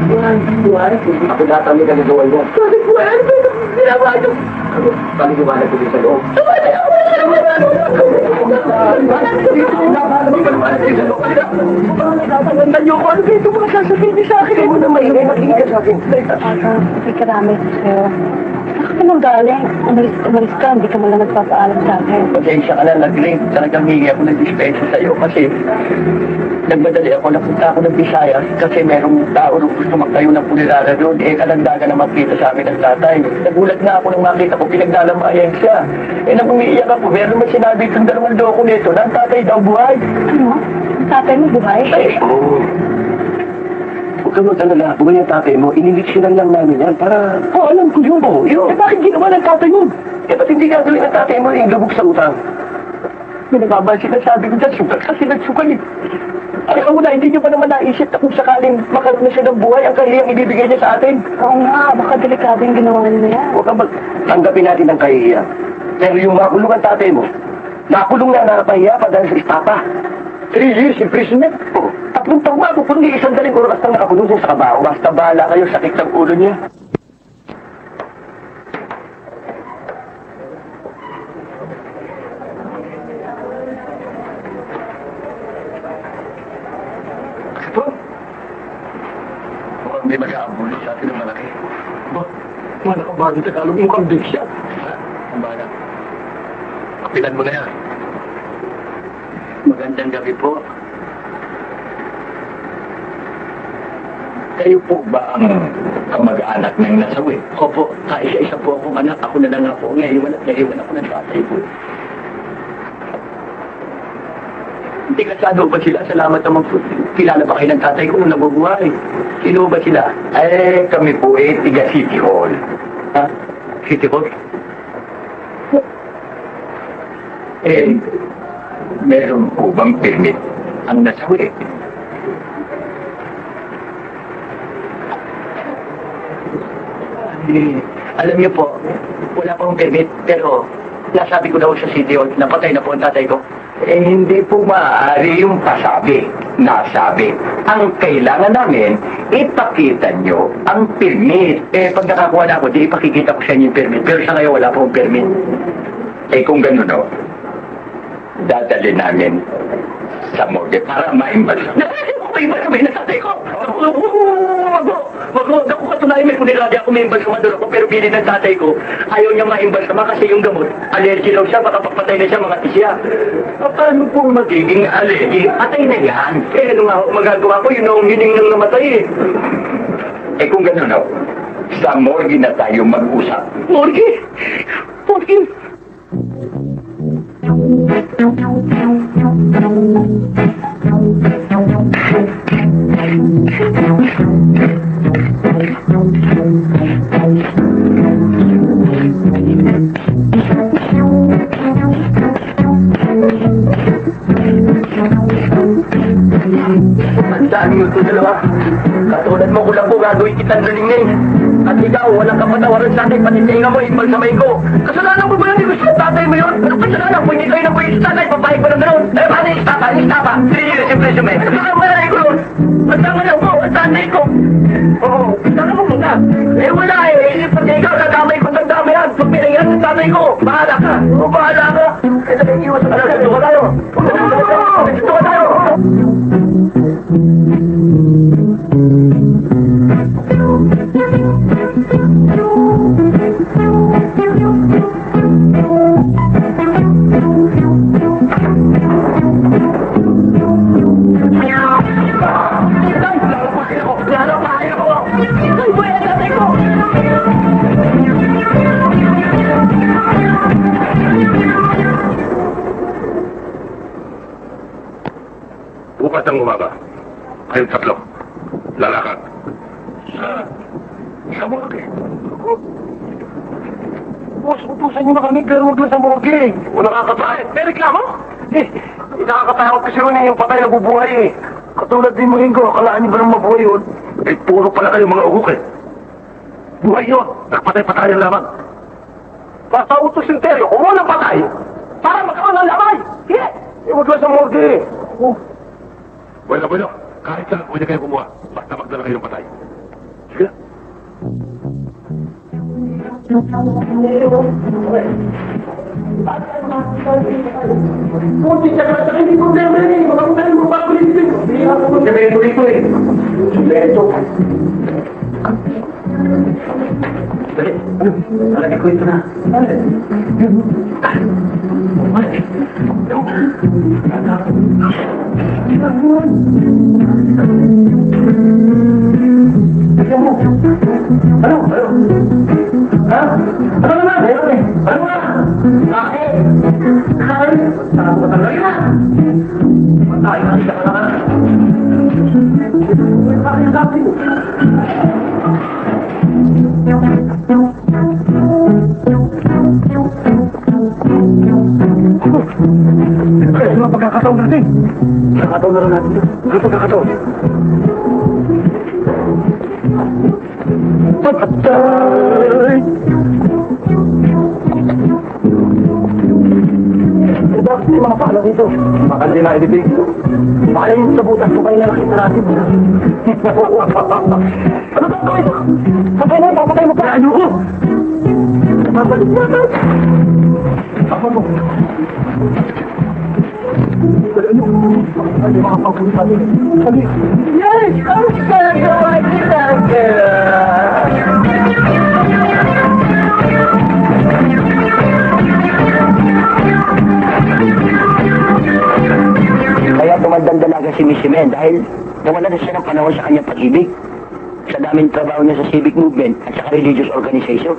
S5: Tumayin? Ako natami ka nagawa mo. Sabi ko, ano ba ito? Ginawa nyo. Paligiwanan ko din sa loob. Tumayin ako. Tataganda niyo ko. Ano ba ito mga sasabihin niyo sa akin? Ito mo na maingay. Makinig ka sa akin.
S7: Ikarami, sir.
S4: ka nang galing? Umalis ka, hindi ka man lang nagpapaalam sa akin.
S3: Pasensya ka na, nag-ring. Talagang hingi ako ng dispensa sa'yo kasi nagmadali ako, napunta ako ng Visayas kasi merong tao nung gusto magtayo ng punerara doon. Kalandagan na makita sa amin ng tatay. Nagulat na ako nung makita ko, pinaglalamayan siya. Nang umiiyak ako, meron naman sinabi itong dalawang loko nito na ang tatay daw buhay.
S4: Ano? Ang tatay mo buhay?
S3: Ay, oo. Huwag ka mag-alala, buhay ang tatay mo, iniliksyonan lang namin yan para... alam ko yun. Yun. Bakit ginawa ng tatay mo? Ba't hindi gagawin ng tatay mo yung lubog sa utang? May nababa sinasabi ko dyan, sugal kasi nagsugal eh. Ay, una, hindi niyo pa naman naisip na kung sakaling makaroon na siya ng buhay, ang kahiyang ibibigay niya sa atin.
S4: Oo nga, baka delikado yung ginawa niya yan.
S3: Huwag kang tanggapin natin ang kahiyang. Pero yung makulong ang tatay mo, nakulong na nakapahiya pa dahil sa istapa. 3 years imprisonment. Oo. 3 taong nga, kung hindi 1 oras lang nakakulong siya sa kabaho. Basta bahala kayo, sakit ng ulo niya. Ito? Mukhang may mag-aambuli sa atin ng malaki. Ba? Malaki ba ang Tagalog? Mukhang big shot. Ha? Ang bala. Kapitan mo na yan. Magandang gabi po. Kayo po ba ang kamag-anak ng nasawi? Opo, kaisa-isa po akong anak. Ako na lang ako. Ngayon ako ng tatay po. Hindi kasado ba sila? Salamat naman po. Kilala ba kayo ng tatay ko nung nabubuhay? Sino ba sila? Kami po tiga City Hall. Ha? City Hall? Meron po bang permit ang nasawi? Alam niyo po, wala pong permit, pero nasabi ko daw sa City Hall, napatay na po ang tatay ko. Hindi po maaari yung pasabi, nasabi. Ang kailangan namin, ipakita nyo ang permit. Pag nakakuha na ako, di ipakikita ko sa inyo yung permit, pero sa ngayon wala pong permit. Kung gano'n, no? Dadali namin sa morgue para maimbas. Maimbas kami na tatay ko! Wag ako katunayan may puniradi ako maimbas sa maduro ko pero bili ng tatay ko. Ayaw niya maimbas naman kasi yung gamot. Allergy daw siya, baka pagpatay na siya mga tisya. Paano pong magiging allergy? Patay na yan. Ano nga magagawa ko? Yun ang hining nang namatay eh. Kung gano'n no, sa morgue na tayo mag-usap. Morgue? Morgue? Tandaan mo ito dalawa. Katulad mo kulang ko gagawin kitang nalingay. At ikaw, walang kapatawaran sa akin, pati tinga mo, imbal sa may ko. Kasalanan mo ba yun? Hindi gusto yung tatay mo yun? Ano kasalanan? Kung hindi kayo ng buhay sa tatay, papayag ko ng gano'n. Paano yung istapa? Istapa? 3 years imprisonment. Kasalanan mo na ko yun. Kasalanan mo ko, ang tatay ko. Oo, kasalanan mo muna. Wala eh. Pati ikaw, nadamay ko ng dami yan. Pag pinayaan ng tatay ko, bahala ka. O, bahala ka. Kaya sabihin iwas ka na. Dito ka tayo. Dito ka tayo.
S2: Bukas ang umaga. Kayong tatlo. Lalakad. Sa morgue. Boss, utusan niyo na kami pero huwag lang sa morgue. O nakakatayo. May reklamo? Nakakatakot kasi rin yung patay na bubuhay eh. Katulad din mo ko, akalaan niyo ba nang mabuhay yun? Puro pala kayo mga ugok eh. Buhay yun. Nagpatay-patayan lamang. Basta utos yung teryo, kung walang patay, para magkaroon ng lamay. Sige! Huwag lang sa morgue eh. Bueno, kahit saan pwede kayo kumuha. Basta magdala kayo ng patay. Sige na. Kunti siya ka sa hindi problema rin. Mga problema mo ba kulitin? Hindi ako kung semento dito eh. Semento.
S3: Dali. Nalagay ko ito na. Ano? Ha? Ano naman? Ano na? Bakit? Ay, saan ko talaga yan? Matay ka siya ka na. Bakit yung gabi? Kaya mga pagkakataon natin. Pagkakataon na rin natin. Ano pagkakataon? Patay! Bakit may mga pala dito? Baka hindi na ibibig. Baka yung sabutan ko kayo na nakita natin. Ano ba ito? Sabay na, papatay mo pa. Ano ko? Babalik natin. Ako mo. Ano? Ano yung mga pagkulit natin? Sabi. Yes! Ang gagawa kita!
S5: Kaya tumandang dalaga si Miss Jimen dahil nawala na siya ng panahon sa kanyang pag-ibig. Sa daming trabaho niya sa civic movement at sa religious organization.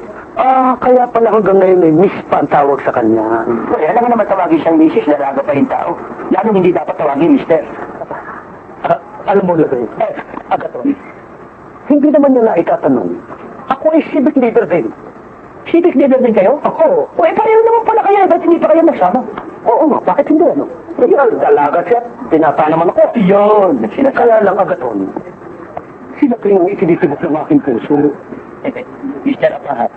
S3: Kaya pala hanggang ngayon may miss pa ang tawag sa kanya.
S5: Kaya lang naman tawagin siyang misis, dalaga pa yung tao. Lalo hindi dapat tawagin mister.
S3: Alam mo lang Agaton, hindi naman nila itatanong. Ako ay civic leader din.
S5: Civic leader din kayo?
S3: Ako?
S5: O pareho naman pala kayo, ba't hindi pa kayo nagsama?
S3: Oo nga, bakit hindi ano? Yan, dalaga siya, tinata naman ako.
S5: Yun,
S3: Kaya lang Agaton, sila kayong itinitibok ng aking puso.
S5: Mr. Apahat,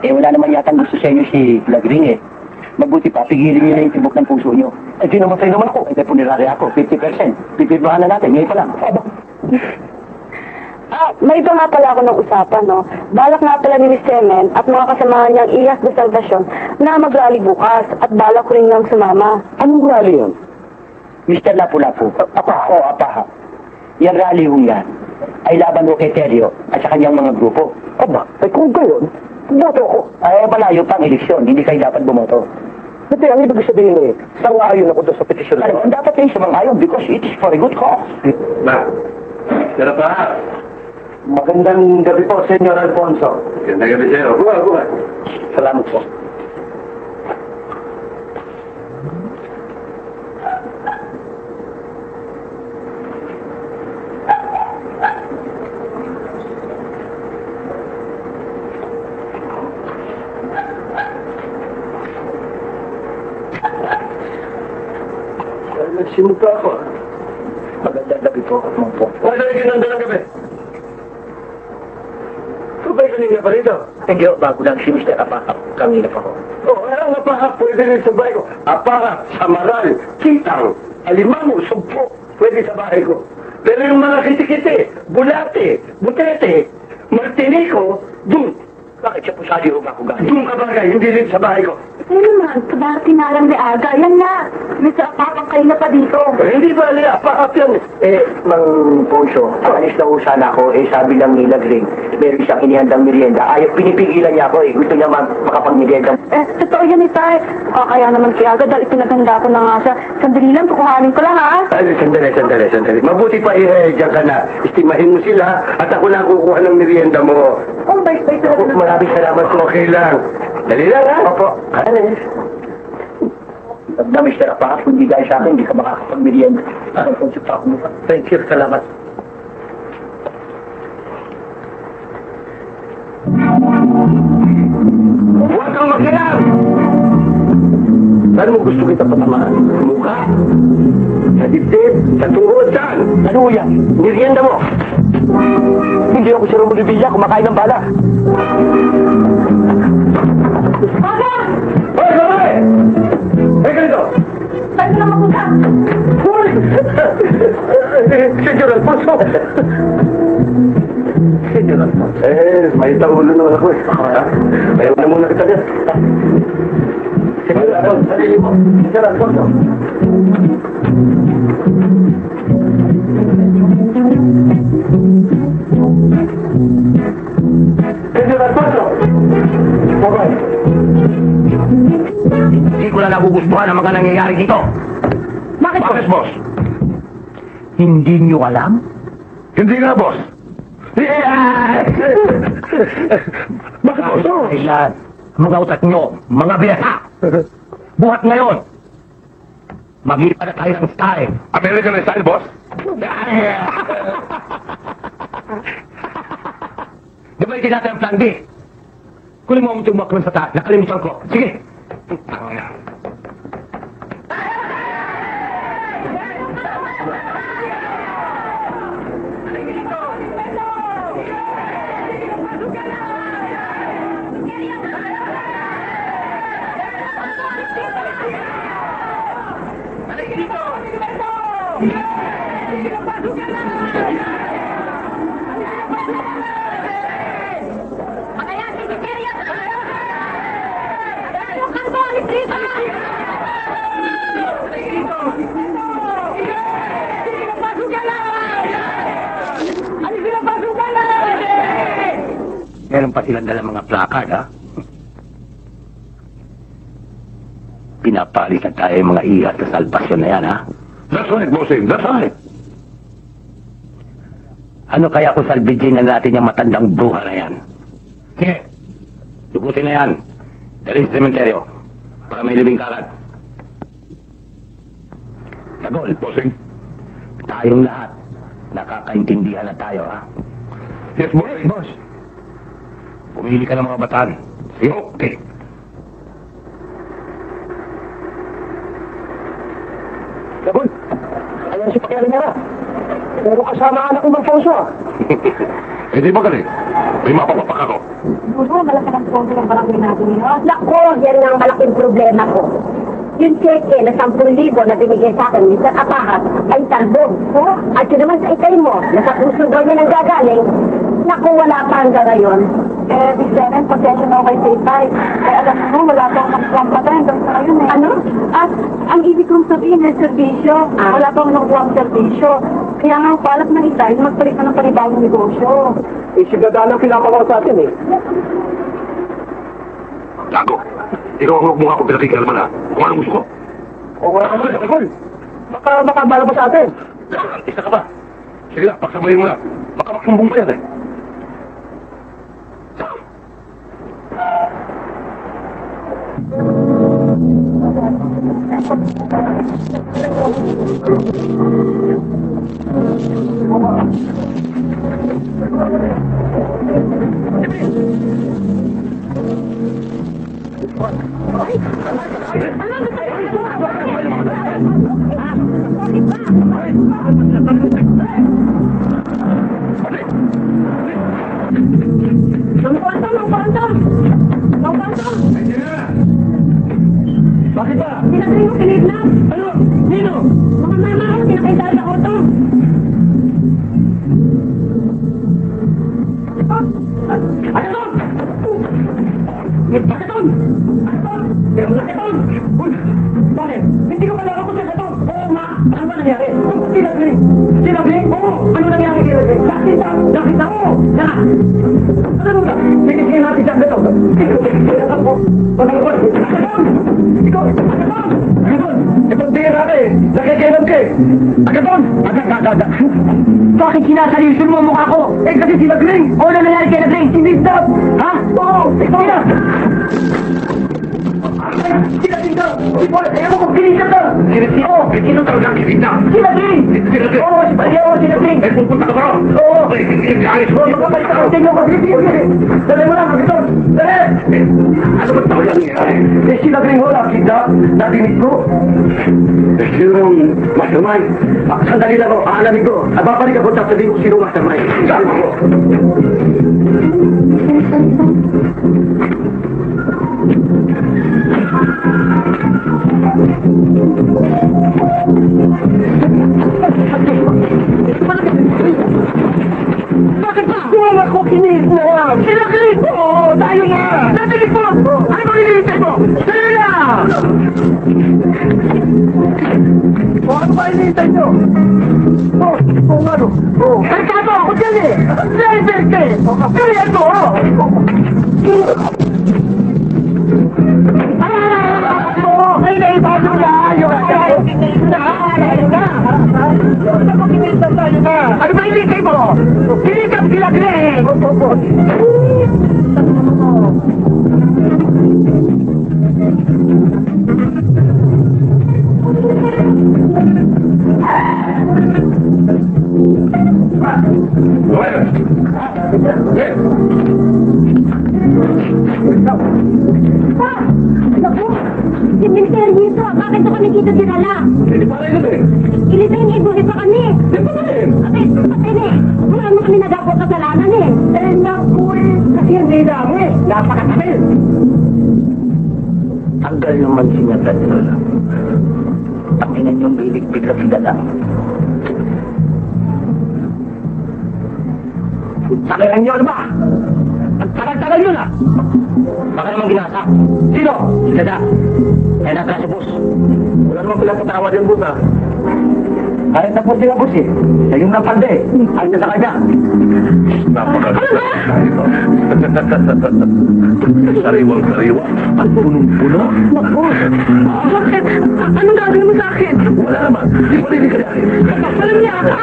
S5: wala naman yata gusto sa inyo si Lagring eh. Mabuti pa, pigilin niyo na yung tibok ng puso niyo.
S3: Di namatay naman ako.
S5: Punirari ako, 50%. Pipirmahan na natin, ngayon pa lang.
S4: May iba nga pala ako ng usapan, no? Balak nga pala ni Miss Semen at mga kasamahan niyang Iyas de Salvacion na mag-rally bukas at balak ko rin niyang sumama.
S3: Anong rally yun?
S5: Mr. Lapu-Lapu, Apaha. Yung rally ho yan ay laban ho kay Terrio at sa kanyang mga grupo.
S3: Kung gayon, boto ko.
S5: Malayo pang eleksyon, hindi kayo dapat bumoto.
S3: Hindi, ang ibig sabihin sang-ayon ako doon sa petisyon.
S5: Dapat kayo sumang-ayon because it is for a good cause.
S2: Sir pa.
S3: Magandang gabi po, Senyor Alfonso.
S2: Magandang gabi, sir. Buha.
S3: Salamat po. Nagsimula ako.
S5: Magandang gabi po, mga po.
S3: Magandang gabi. Sabay kanina pa rito.
S5: Hindi ho, bago lang si Mr. Apaha. Kanina pa ho.
S3: Ang apaha, pwede rin sa bahay ko. Apaha, samaral, kitang, alimango, sumpo, pwede sa bahay ko. Pero yung mga kiti-kiti, bulate, butete, martinico, dun.
S5: Bakit siya po sali ho ba kung galing?
S3: Dun ka bagay, hindi rin sa bahay ko.
S4: Ano naman, kabati na lang ni Aga. Yan na. Miss Apapang kayo na pa dito.
S3: Hindi ba nila, apaha yan.
S5: Mang Poncho, alis na ho sana ako. Sabi lang ni Lagring, meron siyang inihandang merienda. Pinipigilan niya ako Gusto niya makapag-merienda.
S4: Totoo yan ni Tay. Kaya naman kay Aga dahil pinaganda ko na nga siya. Sandali lang, kukuhanin ko lang ha.
S3: Sandali. Mabuti pa diyan ka na. Istimahin mo sila at ako na kukuha ng merienda mo.
S4: Oh, bye-bye talaga.
S3: Maraming salamat po. Okay lang. Dali lang ha?
S5: Opo. Na Mr. Apaha, kung hindi dahil sa akin, hindi ka makakapag-merienda. Poncho pa ako mo.
S3: Thank you. Salamat. Huwag kang magkilang! Saan mo gusto kita patamaan? Sa mukha? Sa dibdib? Sa tuhod? Saan?
S5: Ano ho yan?
S3: Merienda mo!
S5: Hindi ako si Romulo Villa, kumakain ng bala.
S4: Aga!
S3: Hoy, babae! Hey, ganito!
S4: Saan ka na mapunta?
S3: Hoy! Senyor Alfonso! Senyor Alfonso. May taulo naman ako Ha? Mayroon na muna kita dyan. Senyor Alfonso, sarili mo. Senyor Alfonso. Senyor Alfonso. Okay.
S6: Hindi ko na nagugustuhan ang mga nangyayari dito.
S3: Bakit, boss?
S6: Hindi niyo alam?
S3: Hindi nga, boss. Bakit, boss?
S6: Kailan? Mga utak nyo, mga biyasa. Buhat ngayon. Mag-ipa na tayo ng style.
S3: American style, boss?
S6: Gamitin natin ang plan B. Kunin mo ang tumaklan sa taas. Nakalimutan ko. Sige. Meron pa silang dalang mga placard, ha? Pinapalitan tayo yung mga ihat sa salpasyon na yan, ha?
S3: That's right, bossing. That's right.
S6: Ano kaya kung salbijin na natin yung matandang bruha na yan? Sige. Lubutin na yan. Dali sa sementeryo. Para may libing kalat. Tagol,
S3: Bossing.
S6: tayong lahat. Nakakaintindihan na tayo, ha?
S3: Yes, bossing.
S6: Boss. Pumili ka ng mga bataan. Sige. Okay.
S3: Tagol. Ayan si Pakialimera. Pero kasama anak ko ng Ponso, ah. Eh, di magaling. May mapapapak ako.
S7: Gusto mo malaki ng sponsor ang barangay natin ngayon? Nako, yan ang malaking problema ko. Yung cheque na 10,000 na binigay sa akin, minsan apahat, ay talbog. At yun naman sa ikay mo, na sa puso daw niya nang gagaling, naku, wala pa hanggang ngayon. Eh, Big Seven, pasensya na ako kay Taytay. Kaya alam mo, wala pa akong magpampatay hanggang sa ngayon eh. Ano? At ang ibig kong sabihin ng serbisyo, wala pa akong nakuha ang serbisyo. Kaya nga, palap ng itay, magpalit na ng panibagong negosyo.
S3: Eh, si Gadalang pinapakaw sa atin, eh.
S2: Gago. Ikaw ang huwag mo ako pinakikalaman, ha? Kung anong gusto ko.
S3: O wala ka naman, Tagol. Baka bala pa sa atin.
S2: Isa ka ba? Sige na, pagsamayin mo na. Baka maksumbong pa yan, eh.
S3: Bakit ba?
S7: Sinagay mo kinidnap.
S3: Ano? Nino?
S7: Mga mama ko, pinakita sa auto.
S3: Agaton! Agaton! Agaton! Uy! Bakit? Hindi ko malala ko sa Agaton. Oo nga. Ano ba nangyari? Sinagling. Sinagling? Oo. Ano nangyari kay Sinagling? Nakita. Nakita mo. Na. Ano na? Sinigyan natin sa Agaton. Agaton po. Agaton! Ikaw! Agaton! Agaton! Itong tira ka eh. Nakikialam ka eh. Agaton! Agaton! Bakit sinasalisun mo ang mukha ko? Eh kasi sinagling. O ano nangyari kay Nagling? Sinigdap. Ha? Oo. Ikaw na. Sinagling daw. Ayaw mo kung kinisap daw. Sinagling? Oo. Sino talagang kinisap? Sinagling. Sinagling? Oo. Ayaw mo sinagling. Eh pupunta ka ba ron? Oo. Ayos mo. Magpapalita ko sa inyo. Dali mo lang. Agaton. Dali. Ano ba tao yan nangyari? Eh sinagling ho. Nakita. Natinig ko. Eh sino yung mastermind? Sandali lang ho. Aalamin ko. Babalik ako at sabihin ko sino mastermind. Saan mo? Bakit ba? Kung ako kinis na! Sinaglit mo! Tayo na! Natinig mo! Ano ba nililitay mo? Sa'yo na! O, ano ba hinihintay nyo? Ano? Karkado ako dyan eh! Serte! Pilihan mo! Ay, naibado na! Ano ba hinihintay mo? Kinikap sila Greg!
S7: Naku! Si Ministeryito, bakit ako nandito dinala?
S3: Hindi pa rin eh!
S7: Ilitay niya ibuhi pa kami!
S3: Hindi pa rin!
S7: Patay na eh! Wala mo kami nagagawa kasalanan eh!
S3: Naku eh! Kasi hindi namin! Napakatamil!
S5: Tanggal naman siya Daniel. Tanginan yung bilig bigla sila lang.
S3: Sakihan nyo ano ba? Ang tagal-tagal nyo na!
S5: Baka naman ginasa.
S3: Sino?
S5: Sila na. Kaya nasa si boss.
S3: Wala naman pala patawad yung buta. Kahit na po sila boss eh. Sa yung napalde eh. Ay na sa kanya.
S2: Napakaganda. Sariwang-sariwa at punong-puno.
S4: Naku! Bakit? Anong gagawin mo sa akin?
S2: Wala naman. Di mo rin ikalahin.
S4: Walang niya ka!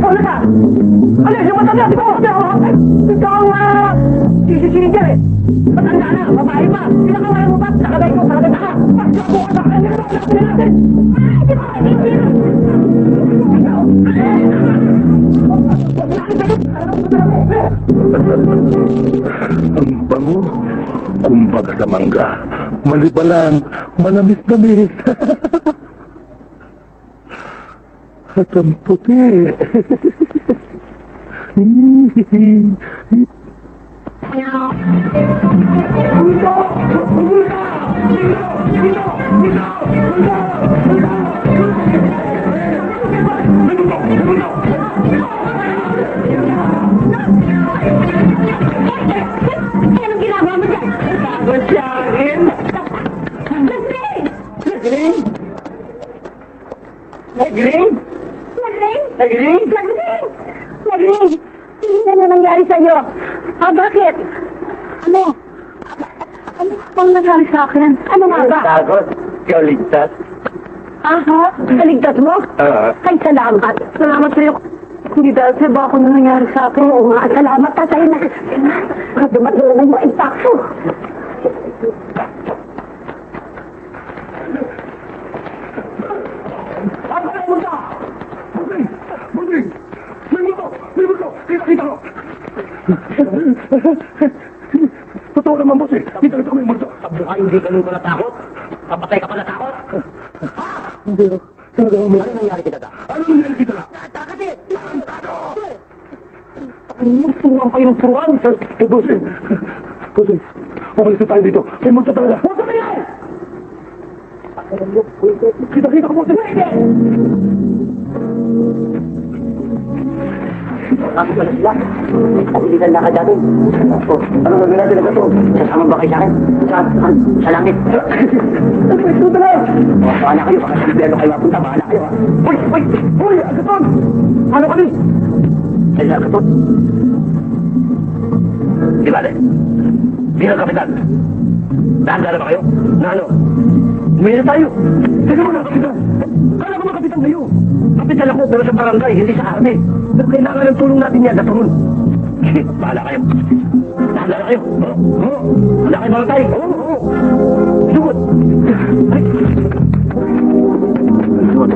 S3: Ano ka? Ano yung matanda? Di ba? Ikaw sisisihin dyan eh. Matanda na, babae pa. Pinakawalan mo ba? Nakagay ko, nakagay ka. Pagkaku ka na kanya natin. Di ba?
S2: Ang bango. Kumbaga sa mangga. Malibalang. Manamis-namis. At ang puti.
S7: Anong ginagawa mo dyan?
S3: Masyakin!
S7: Nag-ring!
S3: Nagring? Nagring?
S7: Nag-ring!
S3: Nagring?
S7: Nag-ring! Nag-ring! Ano nangyari sa'yo? Bakit? Ano? Ano bang nangyari sa akin? Ano nga ba?
S3: Takot. Ikaw ligtas.
S7: Aha, naligtas mo? Ay, salamat. Salamat sa'yo. Hindi dahil sa'yo ba ako na nangyari sa akin? Oo nga, salamat ka sa'yo na. Dumadala ng mga impacto.
S3: Ang kaya mo siya! Munding! May multo! May multo! Kita ko! Totoo naman, boss eh. Kita ko may multo.
S5: Sabuhay, hindi ka nung natakot. Papatay ka pa natakot.
S3: Hindi ko. Talaga mo.
S5: Ano nangyari kita da?
S3: Ano nangyari kita na?
S5: Takot eh!
S3: Turuan kayo ng turuan. Boss eh. Boss eh. Umalis na tayo dito. May multo talaga. Huwag ka mayroon! Kita ko mo.
S5: Bakit wala sila? Pabilisan na ka dati. Ano gagawin natin na ito? Sasama ba kayo sa akin? Saan? Sa langit.
S3: Ano ba ito na?
S5: Bahala kayo. Baka sa libyano kayo mapunta. Bahala kayo.
S3: Uy! Agaton! Ano kami?
S5: Ay, Agaton. Di ba, bilang kapitan, dahan-dahan ba kayo? Na ano? Umuwi na tayo.
S3: Teka mo na, kapitan. Kala ko makapitan kayo.
S5: Kapitan ako, pero sa barangay, hindi sa army.
S3: Pero kailangan ng tulong natin yan, Agaton.
S5: Bahala kayo. Dahan-dahan kayo. Wala kayo barangay.
S3: Sugod. Ay.
S5: Sugod.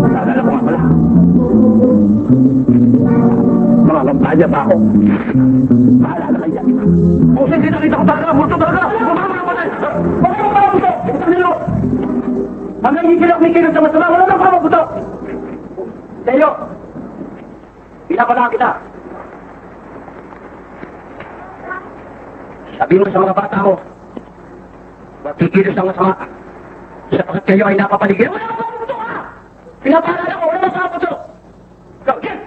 S5: Naalala ko nga pala. Mga kampanya pa ako. Maalala kayo dyan. Kung hindi nakita ko talaga, multo talaga. Bakit mo parang buto? Ito nilo. Hanggang hindi sila kumikilog sa masama, wala nang parang buto. Tayo. Pinapalaan kita. Sabi mo sa mga bata mo, makikilos ang masama. Sapagkat kayo ay napapaligid. Wala nang parang buto ka! Pinapaalala ko, wala nang parang buto. Go, get!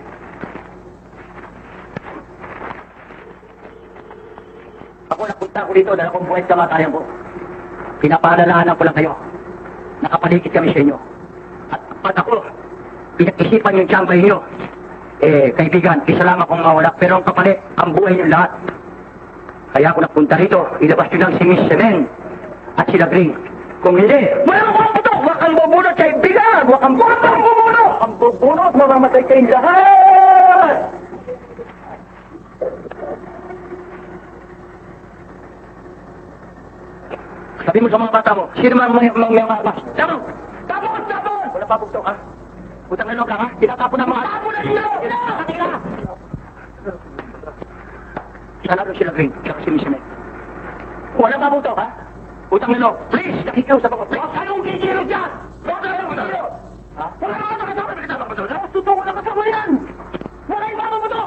S5: Ako napunta ko dito dahil akong buhay sa kamatayan ko. Pinapaalalahanan ko lang kayo. Nakapaligid kami sa inyo. At ako, pinag-isipan yung tiyambay niyo. Kaibigan, isa lang akong mawala. Pero ang kapalit, ang buhay niyo lahat. Kaya ako napunta rito, ilabas nyo ng singis semen at sila Green. Kung hindi, wala akong puto! Huwag kang bubunot, kaibigan! Huwag kang bubunot! Ang bubunot, mamamatay kayong lahat! Sabi mo sa mga bata mo, sino man mga mas? Tapon! Tapon! Tapon! Wala pa bugto ka? Utang na lang ka ha? Tinatapon ang mga... Tapon na sila! Kanina! Sana doon sila Green, tsaka si Missimet. Wala pa bugto ka? Utang na lang. Please, nakikiusap ako. Huwag kayong kikilog dyan! Huwag kayong kikilog! Ha? Wala ka nakasama na kasama mo doon. Totoo ko nakasama yan! Wala yung mama mo to!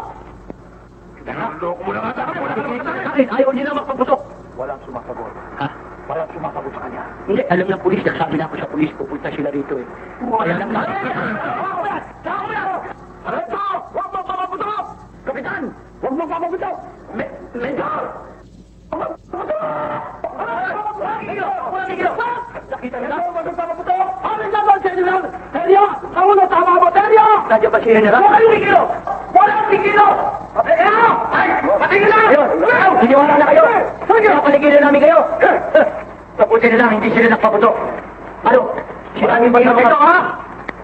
S5: Loko mo lang ata. Wala ka nakasama sa akin. Ayaw nila magpaputok. Walang sumasagot. Ha? Walang sumasagot sa kanya. Hindi, alam ng pulis. Nagsabi na ako sa pulis. Pupunta sila rito eh. Kaya lang na. Huwag mo papaputok! Kapitan! Huwag mo papaputok! Mentor! Nakita nila? Huwag mo papaputok! Ano naman sa inyo lang? Teryo! Ako na tama mo, Teryo! Nandiyan ba si General? Walang sikilo! Walang sikilo! Teryo! Ay! Patingin na! Hiniwala na kayo! Napaligilan namin kayo! Tapusin nila, hindi sila nagpaputok. Ano? Sinabi ba yung mga... ha?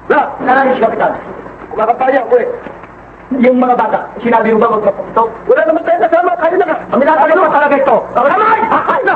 S5: Saan si Kapitan? Kumakapaya ako eh. Yung mga bata, sinabi mo ba magpaputok? Wala naman tayo kasama, kayo na ka. Ang minatali mo talaga ito. Kamay! Akay na!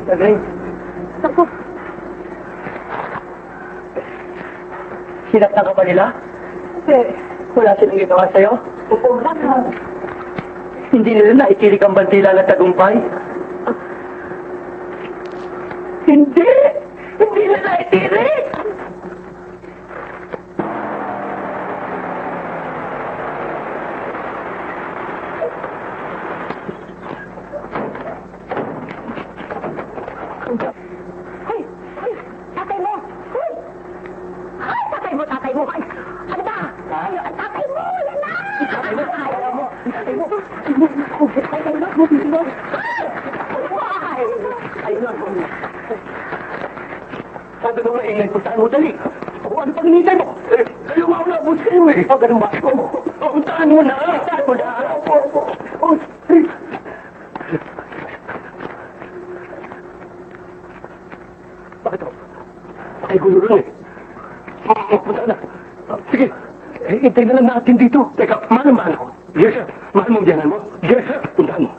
S3: Tagay.
S7: Naku,
S3: Sinaktan ka ba nila? Wala silang ginawa sa'yo?
S7: oo lang.
S3: Hindi nila naikilig ang bandila ng tagumpay? Hindi! Hindi nila naikilig!
S7: Hoy! Hoy! Tatay mo! Hoy! Ay, tatay mo, tatay mo! Ay, ano ba? Ay, ang tatay mo! Yan na! Tatay mo! Ayaw mo! Tatay mo! Tatay mo! Tatay mo! Ay!
S3: Ay, naku. Sabi nung naingay ko, saan mo dali? O, ano pang hinihintay mo? Kayo mauna, bus kayo eh. O, ganun ba? O, saan mo na? Saan mo na? O, bakit ako? Bakit gulo rin eh? Punta na. Sige, hintay na lang natin dito. Teka, mahal ko. Yes, sir. Mahal mo ang biyanan mo? Yes, sir. Puntaan mo.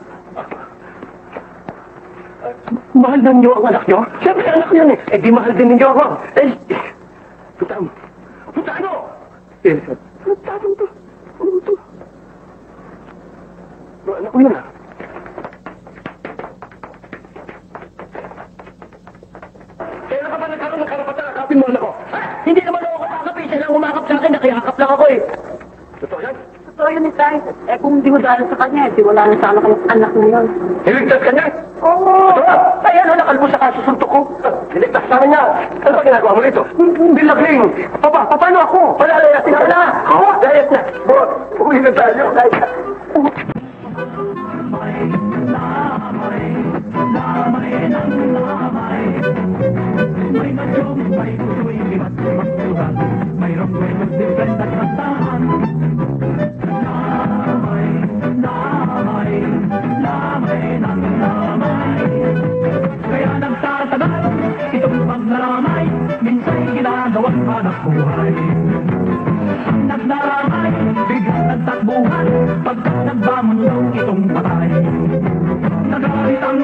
S3: Mahal na niyo ang anak niyo? Siyempre, anak ko yun eh. Eh, di mahal din ninyo ako. Eh, puntaan mo. Puntaan mo! Yes, sir. Puntaan mo to. Ano to? Anak ko yun ah. Kailan ka ba nagkaroon ng karapatan na kapin mo anak ko?
S5: Hindi naman ako kakap eh. Siya lang umakap sa akin. Nakiyakap lang ako eh.
S3: Totoo yan?
S7: Totoo yun, Itay. Eh, kung hindi mo dahil sa kanya, di wala na sana kayong anak na yun.
S3: Niligtas ka niya?
S7: Oo!
S3: Ay, ano, nakalbo sa kasusuntok ko? Niligtas sa kanya. Ano ba ginagawa mo nito? Bilagling. Paano ako? Wala, layas na. Wala. Ako? Layas na. Bot, uwi na tayo.
S1: May madyong, may puso'y limat magsugat. Mayroong buenos different at kasahan. Lamay, lamay, lamay ng lamay. Kaya nagtatagal itong paglalamay. Minsan ginagawang hanap buhay. Ang naglalamay, biglang nagtakbuhan. Pagkat nagbangon daw itong patay. Nagalit ang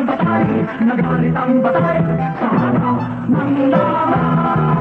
S1: patay sa harap ng lamay.